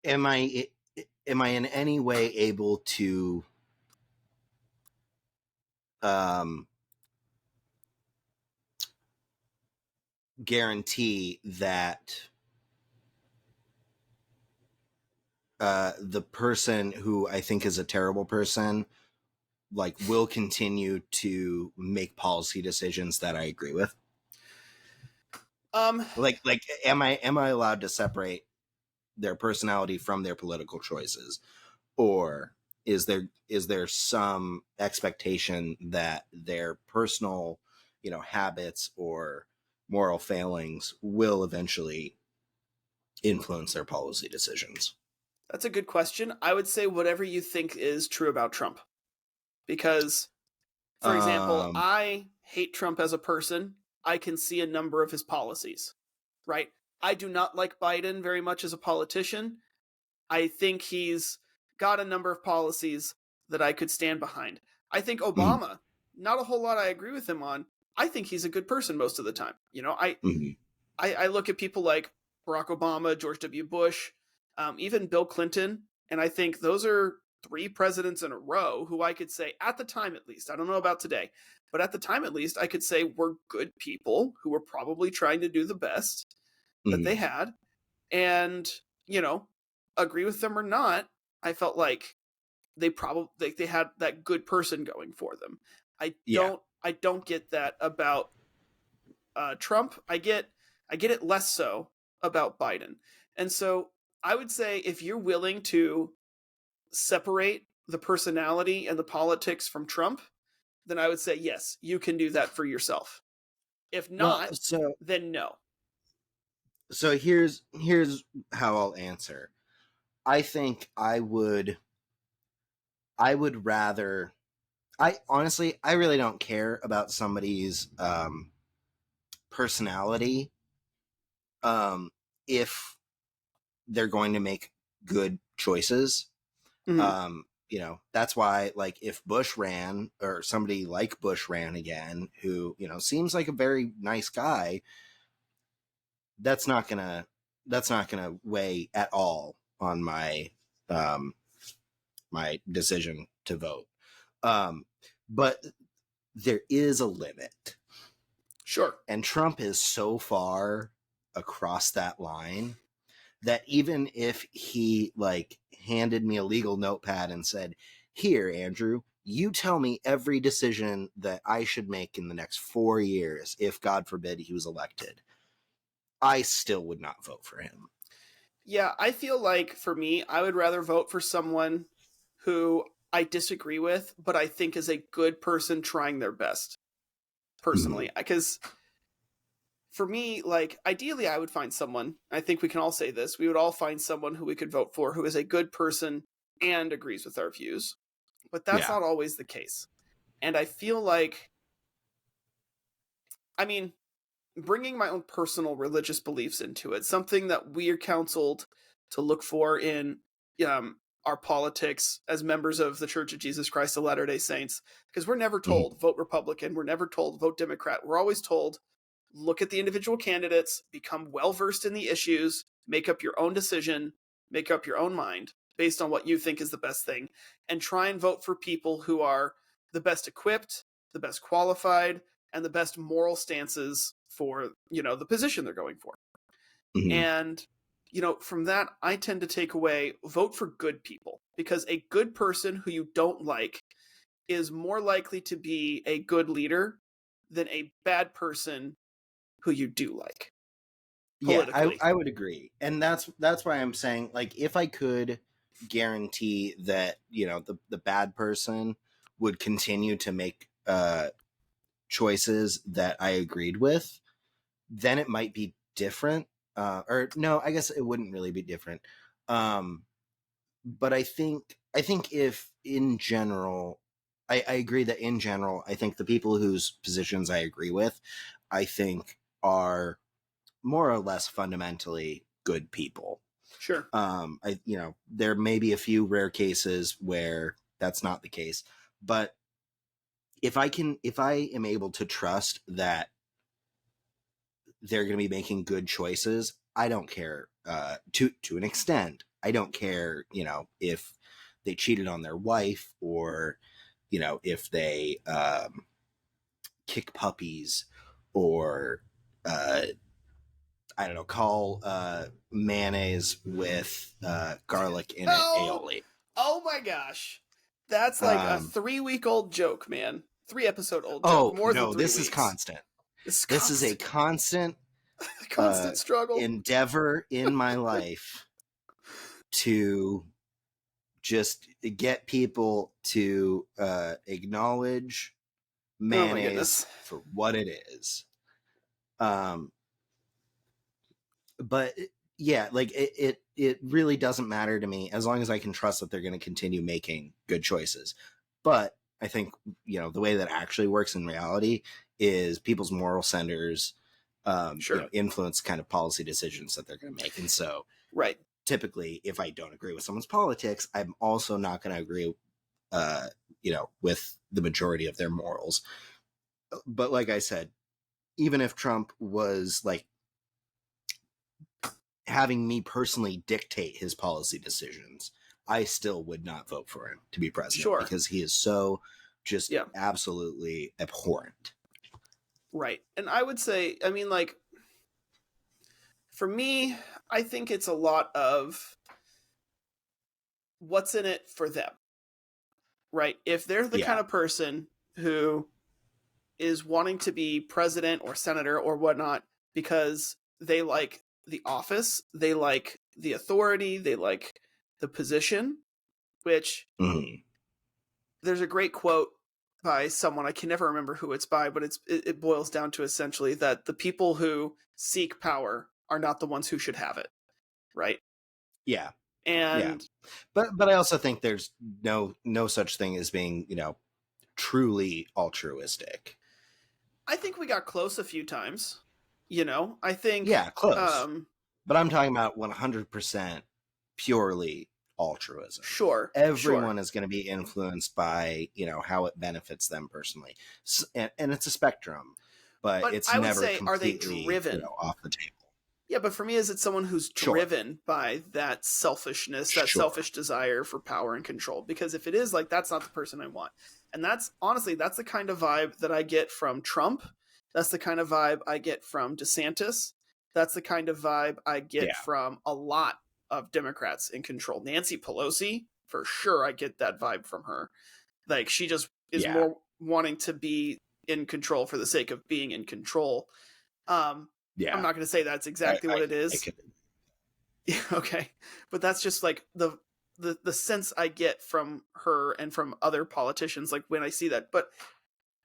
Am I in any way able to guarantee that the person who I think is a terrible person will continue to make policy decisions that I agree with? Am I allowed to separate their personality from their political choices, or is there some expectation that their personal, habits or moral failings will eventually influence their policy decisions? That's a good question. I would say whatever you think is true about Trump. Because, for example, I hate Trump as a person. I can see a number of his policies, right? I do not like Biden very much as a politician. I think he's got a number of policies that I could stand behind. I think Obama, not a whole lot I agree with him on. I think he's a good person most of the time. I look at people like Barack Obama, George W. Bush, even Bill Clinton, and I think those are 3 presidents in a row who I could say, at the time at least, I don't know about today, but at the time at least, I could say were good people who were probably trying to do the best that they had. And, agree with them or not, I felt like they had that good person going for them. I don't get that about Trump. I get it less so about Biden. And so I would say if you're willing to separate the personality and the politics from Trump, then I would say yes, you can do that for yourself. If not, then no. So here's how I'll answer. I think I would rather. I really don't care about somebody's personality if they're going to make good choices. Mm-hmm. That's why, like, if Bush ran, or somebody like Bush ran again, who, seems like a very nice guy, that's not gonna weigh at all on my my decision to vote. But there is a limit. Sure. And Trump is so far across that line that even if he, like, handed me a legal notepad and said, "Here, Andrew, you tell me every decision that I should make in the next 4 years, if God forbid he was elected," I still would not vote for him. Yeah, I feel like for me, I would rather vote for someone who I disagree with, but I think is a good person trying their best, personally. Because for me, like, ideally I would find someone, I think we can all say this, we would all find someone who we could vote for who is a good person and agrees with our views. But that's not always the case. And I feel like, I mean, bringing my own personal religious beliefs into it, something that we are counseled to look for in our politics as members of the Church of Jesus Christ of Latter-day Saints, because we're never told vote Republican, we're never told vote Democrat. We're always told look at the individual candidates, become well-versed in the issues, make up your own decision, make up your own mind based on what you think is the best thing, and try and vote for people who are the best equipped, the best qualified, and the best moral stances for, the position they're going for. And, from that, I tend to take away vote for good people, because a good person who you don't like is more likely to be a good leader than a bad person who you do like. Yeah, I would agree. And that's why I'm saying, like, if I could guarantee that, the bad person would continue to make choices that I agreed with, then it might be different. Or no, I guess it wouldn't really be different. But I think if in general, I agree that in general, I think the people whose positions I agree with, I think are more or less fundamentally good people. Sure. There may be a few rare cases where that's not the case, but if I am able to trust that they're going to be making good choices, I don't care, to an extent. I don't care, if they cheated on their wife, or, if they kick puppies, or I don't know, call mayonnaise with garlic in it aioli. Oh my gosh. That's like a 3-week-old joke, man. 3-episode-old joke. More than 3 weeks. This is constant. This is a constant struggle endeavor in my life to just get people to acknowledge mayonnaise for what it is. But yeah, like it really doesn't matter to me as long as I can trust that they're going to continue making good choices. But I think, the way that actually works in reality is people's moral centers influence kind of policy decisions that they're going to make. And so typically, if I don't agree with someone's politics, I'm also not going to agree with the majority of their morals. But like I said, even if Trump was, like, having me personally dictate his policy decisions, I still would not vote for him to be president, because he is so just absolutely abhorrent. Right. And I would say, I mean, like, for me, I think it's a lot of what's in it for them. right? If they're the Yeah. kind of person who is wanting to be president or senator or whatnot because they like the office, they like the authority, they like the position, which there's a great quote by someone, I can never remember who it's by, but it boils down to essentially that the people who seek power are not the ones who should have it, right? Yeah. And but I also think there's no such thing as being, truly altruistic. I think we got close a few times. I think close. But I'm talking about 100% purely altruism. Sure. Everyone is going to be influenced by, how it benefits them personally. And it's a spectrum, but it's never completely, are they driven? Off the table. Yeah, but for me, is it someone who's driven by that selfishness, that selfish desire for power and control? Because if it is, that's not the person I want. And that's the kind of vibe that I get from Trump. That's the kind of vibe I get from DeSantis. That's the kind of vibe I get from a lot of Democrats in control. Nancy Pelosi, for sure, I get that vibe from her. She just is more wanting to be in control for the sake of being in control. I'm not going to say that's exactly what it is. Okay. But that's just the sense I get from her and from other politicians, when I see that. But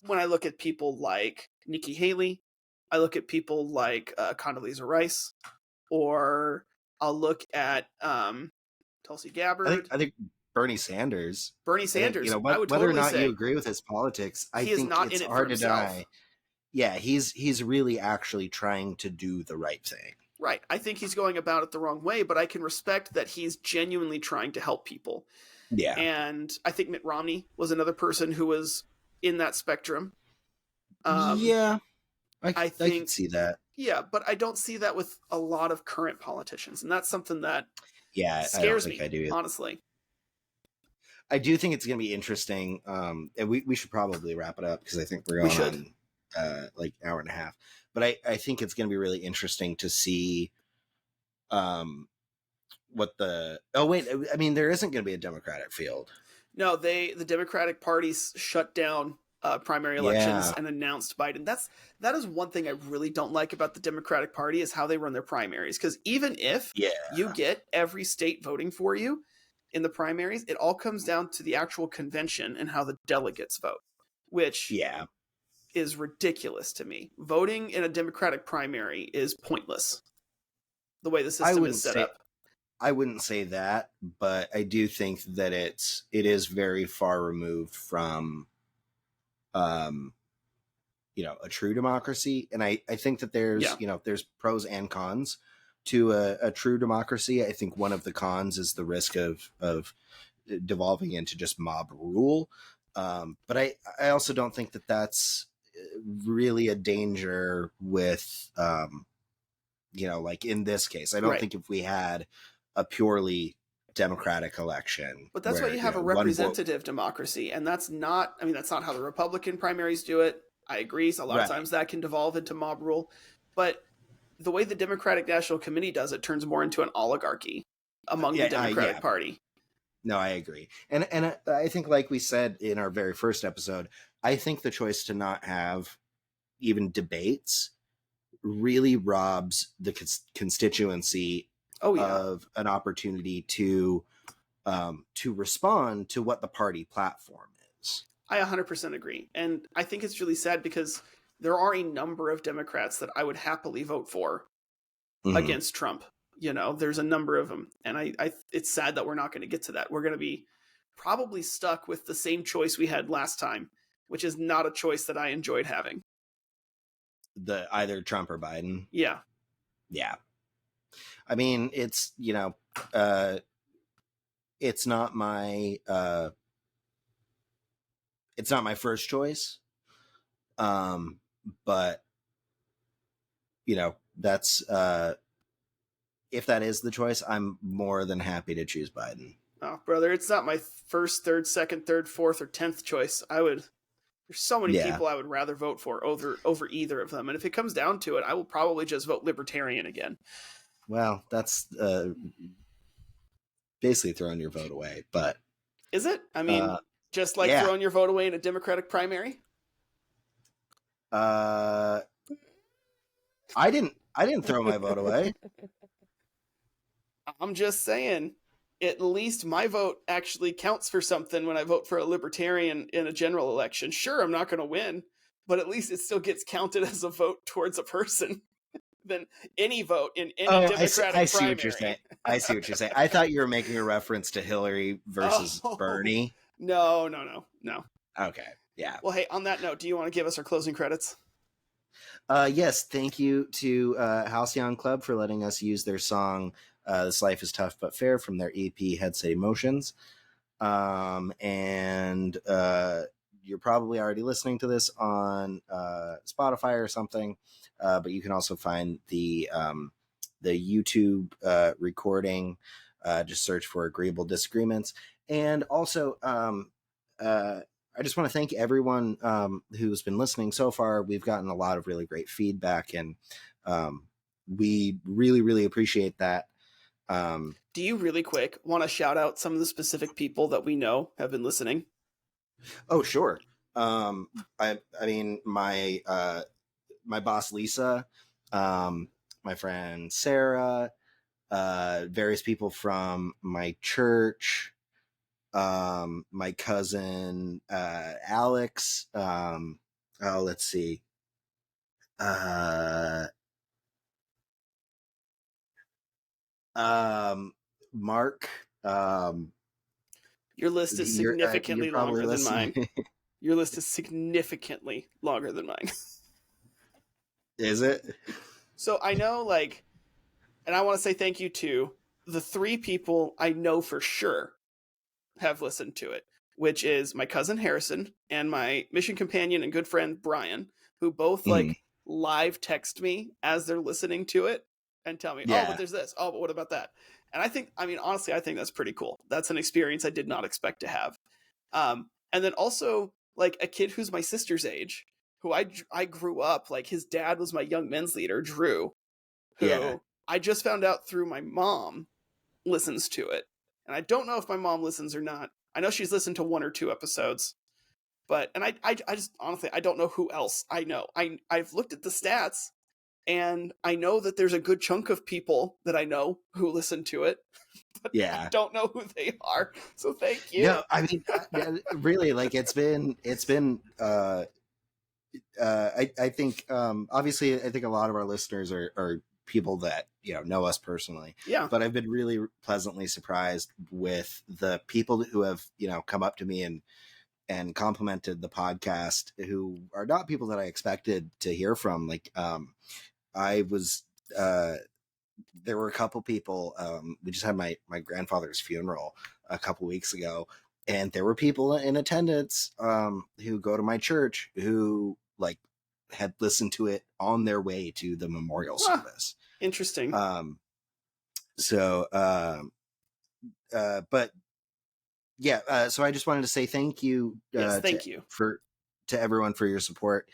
when I look at people like Nikki Haley, I look at people like Condoleezza Rice, or I'll look at Tulsi Gabbard. I think Bernie Sanders. Bernie Sanders. I would whether or not you agree with his politics, I think it's hard to deny. Yeah, he's really actually trying to do the right thing. Right. I think he's going about it the wrong way, but I can respect that he's genuinely trying to help people. Yeah. And I think Mitt Romney was another person who was in that spectrum. I can see that. Yeah, but I don't see that with a lot of current politicians, and that's something that scares me, honestly. I do think it's going to be interesting, and we should probably wrap it up because I think we're going on hour and a half. But I think it's going to be really interesting to see what the... Oh, wait. I mean, there isn't going to be a Democratic field. No, the Democratic Party shut down primary elections and announced Biden. That is one thing I really don't like about the Democratic Party is how they run their primaries. Because even if you get every state voting for you in the primaries, it all comes down to the actual convention and how the delegates vote, which is ridiculous to me. Voting in a Democratic primary is pointless. The way the system is set up. I wouldn't say that, but I do think that it is very far removed from a true democracy. And I think that there's, there's pros and cons to a true democracy. I think one of the cons is the risk of devolving into just mob rule. But I also don't think that that's really a danger with, in this case. I don't think if we had a purely democratic election. But that's why you have a representative democracy. And that's not how the Republican primaries do it. I agree. So a lot of times that can devolve into mob rule. But the way the Democratic National Committee does it turns more into an oligarchy among the Democratic Party. No, I agree. And I think, like we said in our very first episode, I think the choice to not have even debates really robs the constituency of an opportunity to respond to what the party platform is. I 100% agree. And I think it's really sad because there are a number of Democrats that I would happily vote for against Trump. There's a number of them. And it's sad that we're not going to get to that. We're going to be probably stuck with the same choice we had last time, which is not a choice that I enjoyed having. Either Trump or Biden. Yeah. Yeah. I mean, it's, it's not my first choice. But that's, if that is the choice, I'm more than happy to choose Biden. Oh, brother, it's not my first, third, second, third, fourth, or 10th choice. There's so many people I would rather vote for over either of them. And if it comes down to it, I will probably just vote Libertarian again. Well, that's basically throwing your vote away, but... Is it? I mean, Just like throwing your vote away in a Democratic primary? I didn't throw my vote away. I'm just saying, at least my vote actually counts for something when I vote for a libertarian in a general election. Sure, I'm not going to win, but at least it still gets counted as a vote towards a person than any vote in any Democratic primary. I see what you're saying. I see what you're saying. I thought you were making a reference to Hillary versus Bernie. No. Okay, yeah. Well, hey, on that note, do you want to give us our closing credits? Yes, thank you to Halcyon Club for letting us use their song This Life is Tough But Fair from their EP Headset Emotions. And you're probably already listening to this on Spotify or something, but you can also find the YouTube recording. Just search for Agreeable Disagreements. And also, I just want to thank everyone who's been listening so far. We've gotten a lot of really great feedback, and we really, really appreciate that. Do you really quick want to shout out some of the specific people that we know have been listening? Oh, sure. I mean, my boss, Lisa, my friend, Sarah, various people from my church, my cousin, Alex, let's see. Mark, your list is significantly longer than mine. Your list is significantly longer than mine. Is it? So I know, and I want to say thank you to the 3 people I know for sure have listened to it, which is my cousin Harrison and my mission companion and good friend Brian, who both live text me as they're listening to it and tell me, oh, but there's this. Oh, but what about that? And honestly, I think that's pretty cool. That's an experience I did not expect to have. And then also a kid who's my sister's age, who I grew up, his dad was my young men's leader, Drew, who I just found out through my mom listens to it. And I don't know if my mom listens or not. I know she's listened to 1 or 2 episodes, but I just honestly, I don't know who else I know. I've looked at the stats, and I know that there's a good chunk of people that I know who listen to it, but I don't know who they are. So thank you. No, I mean, really, it's been, I think, obviously, I think a lot of our listeners are people that know us personally, but I've been really pleasantly surprised with the people who have come up to me and complimented the podcast, who are not people that I expected to hear from. I was there were a couple people, we just had my grandfather's funeral a couple weeks ago, and there were people in attendance who go to my church who had listened to it on their way to the memorial service. Interesting. But so I just wanted to say thank you. Thank you to everyone for your support.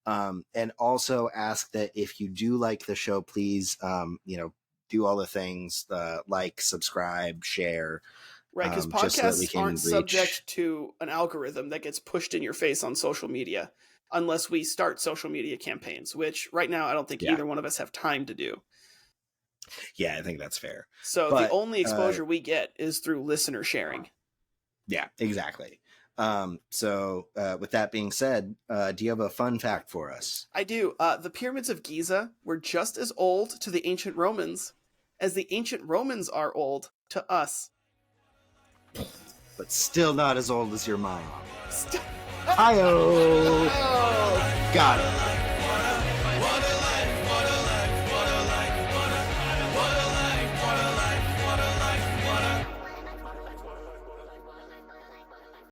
And also ask that if you do like the show, please, do all the things, subscribe, share. Right, because podcasts aren't subject to an algorithm that gets pushed in your face on social media unless we start social media campaigns, which right now I don't think either one of us have time to do. Yeah, I think that's fair. So the only exposure we get is through listener sharing. Yeah, exactly. So with that being said, do you have a fun fact for us? I do. The pyramids of Giza were just as old to the ancient Romans as the ancient Romans are old to us. But still not as old as your mom. Hi-oh! Got it.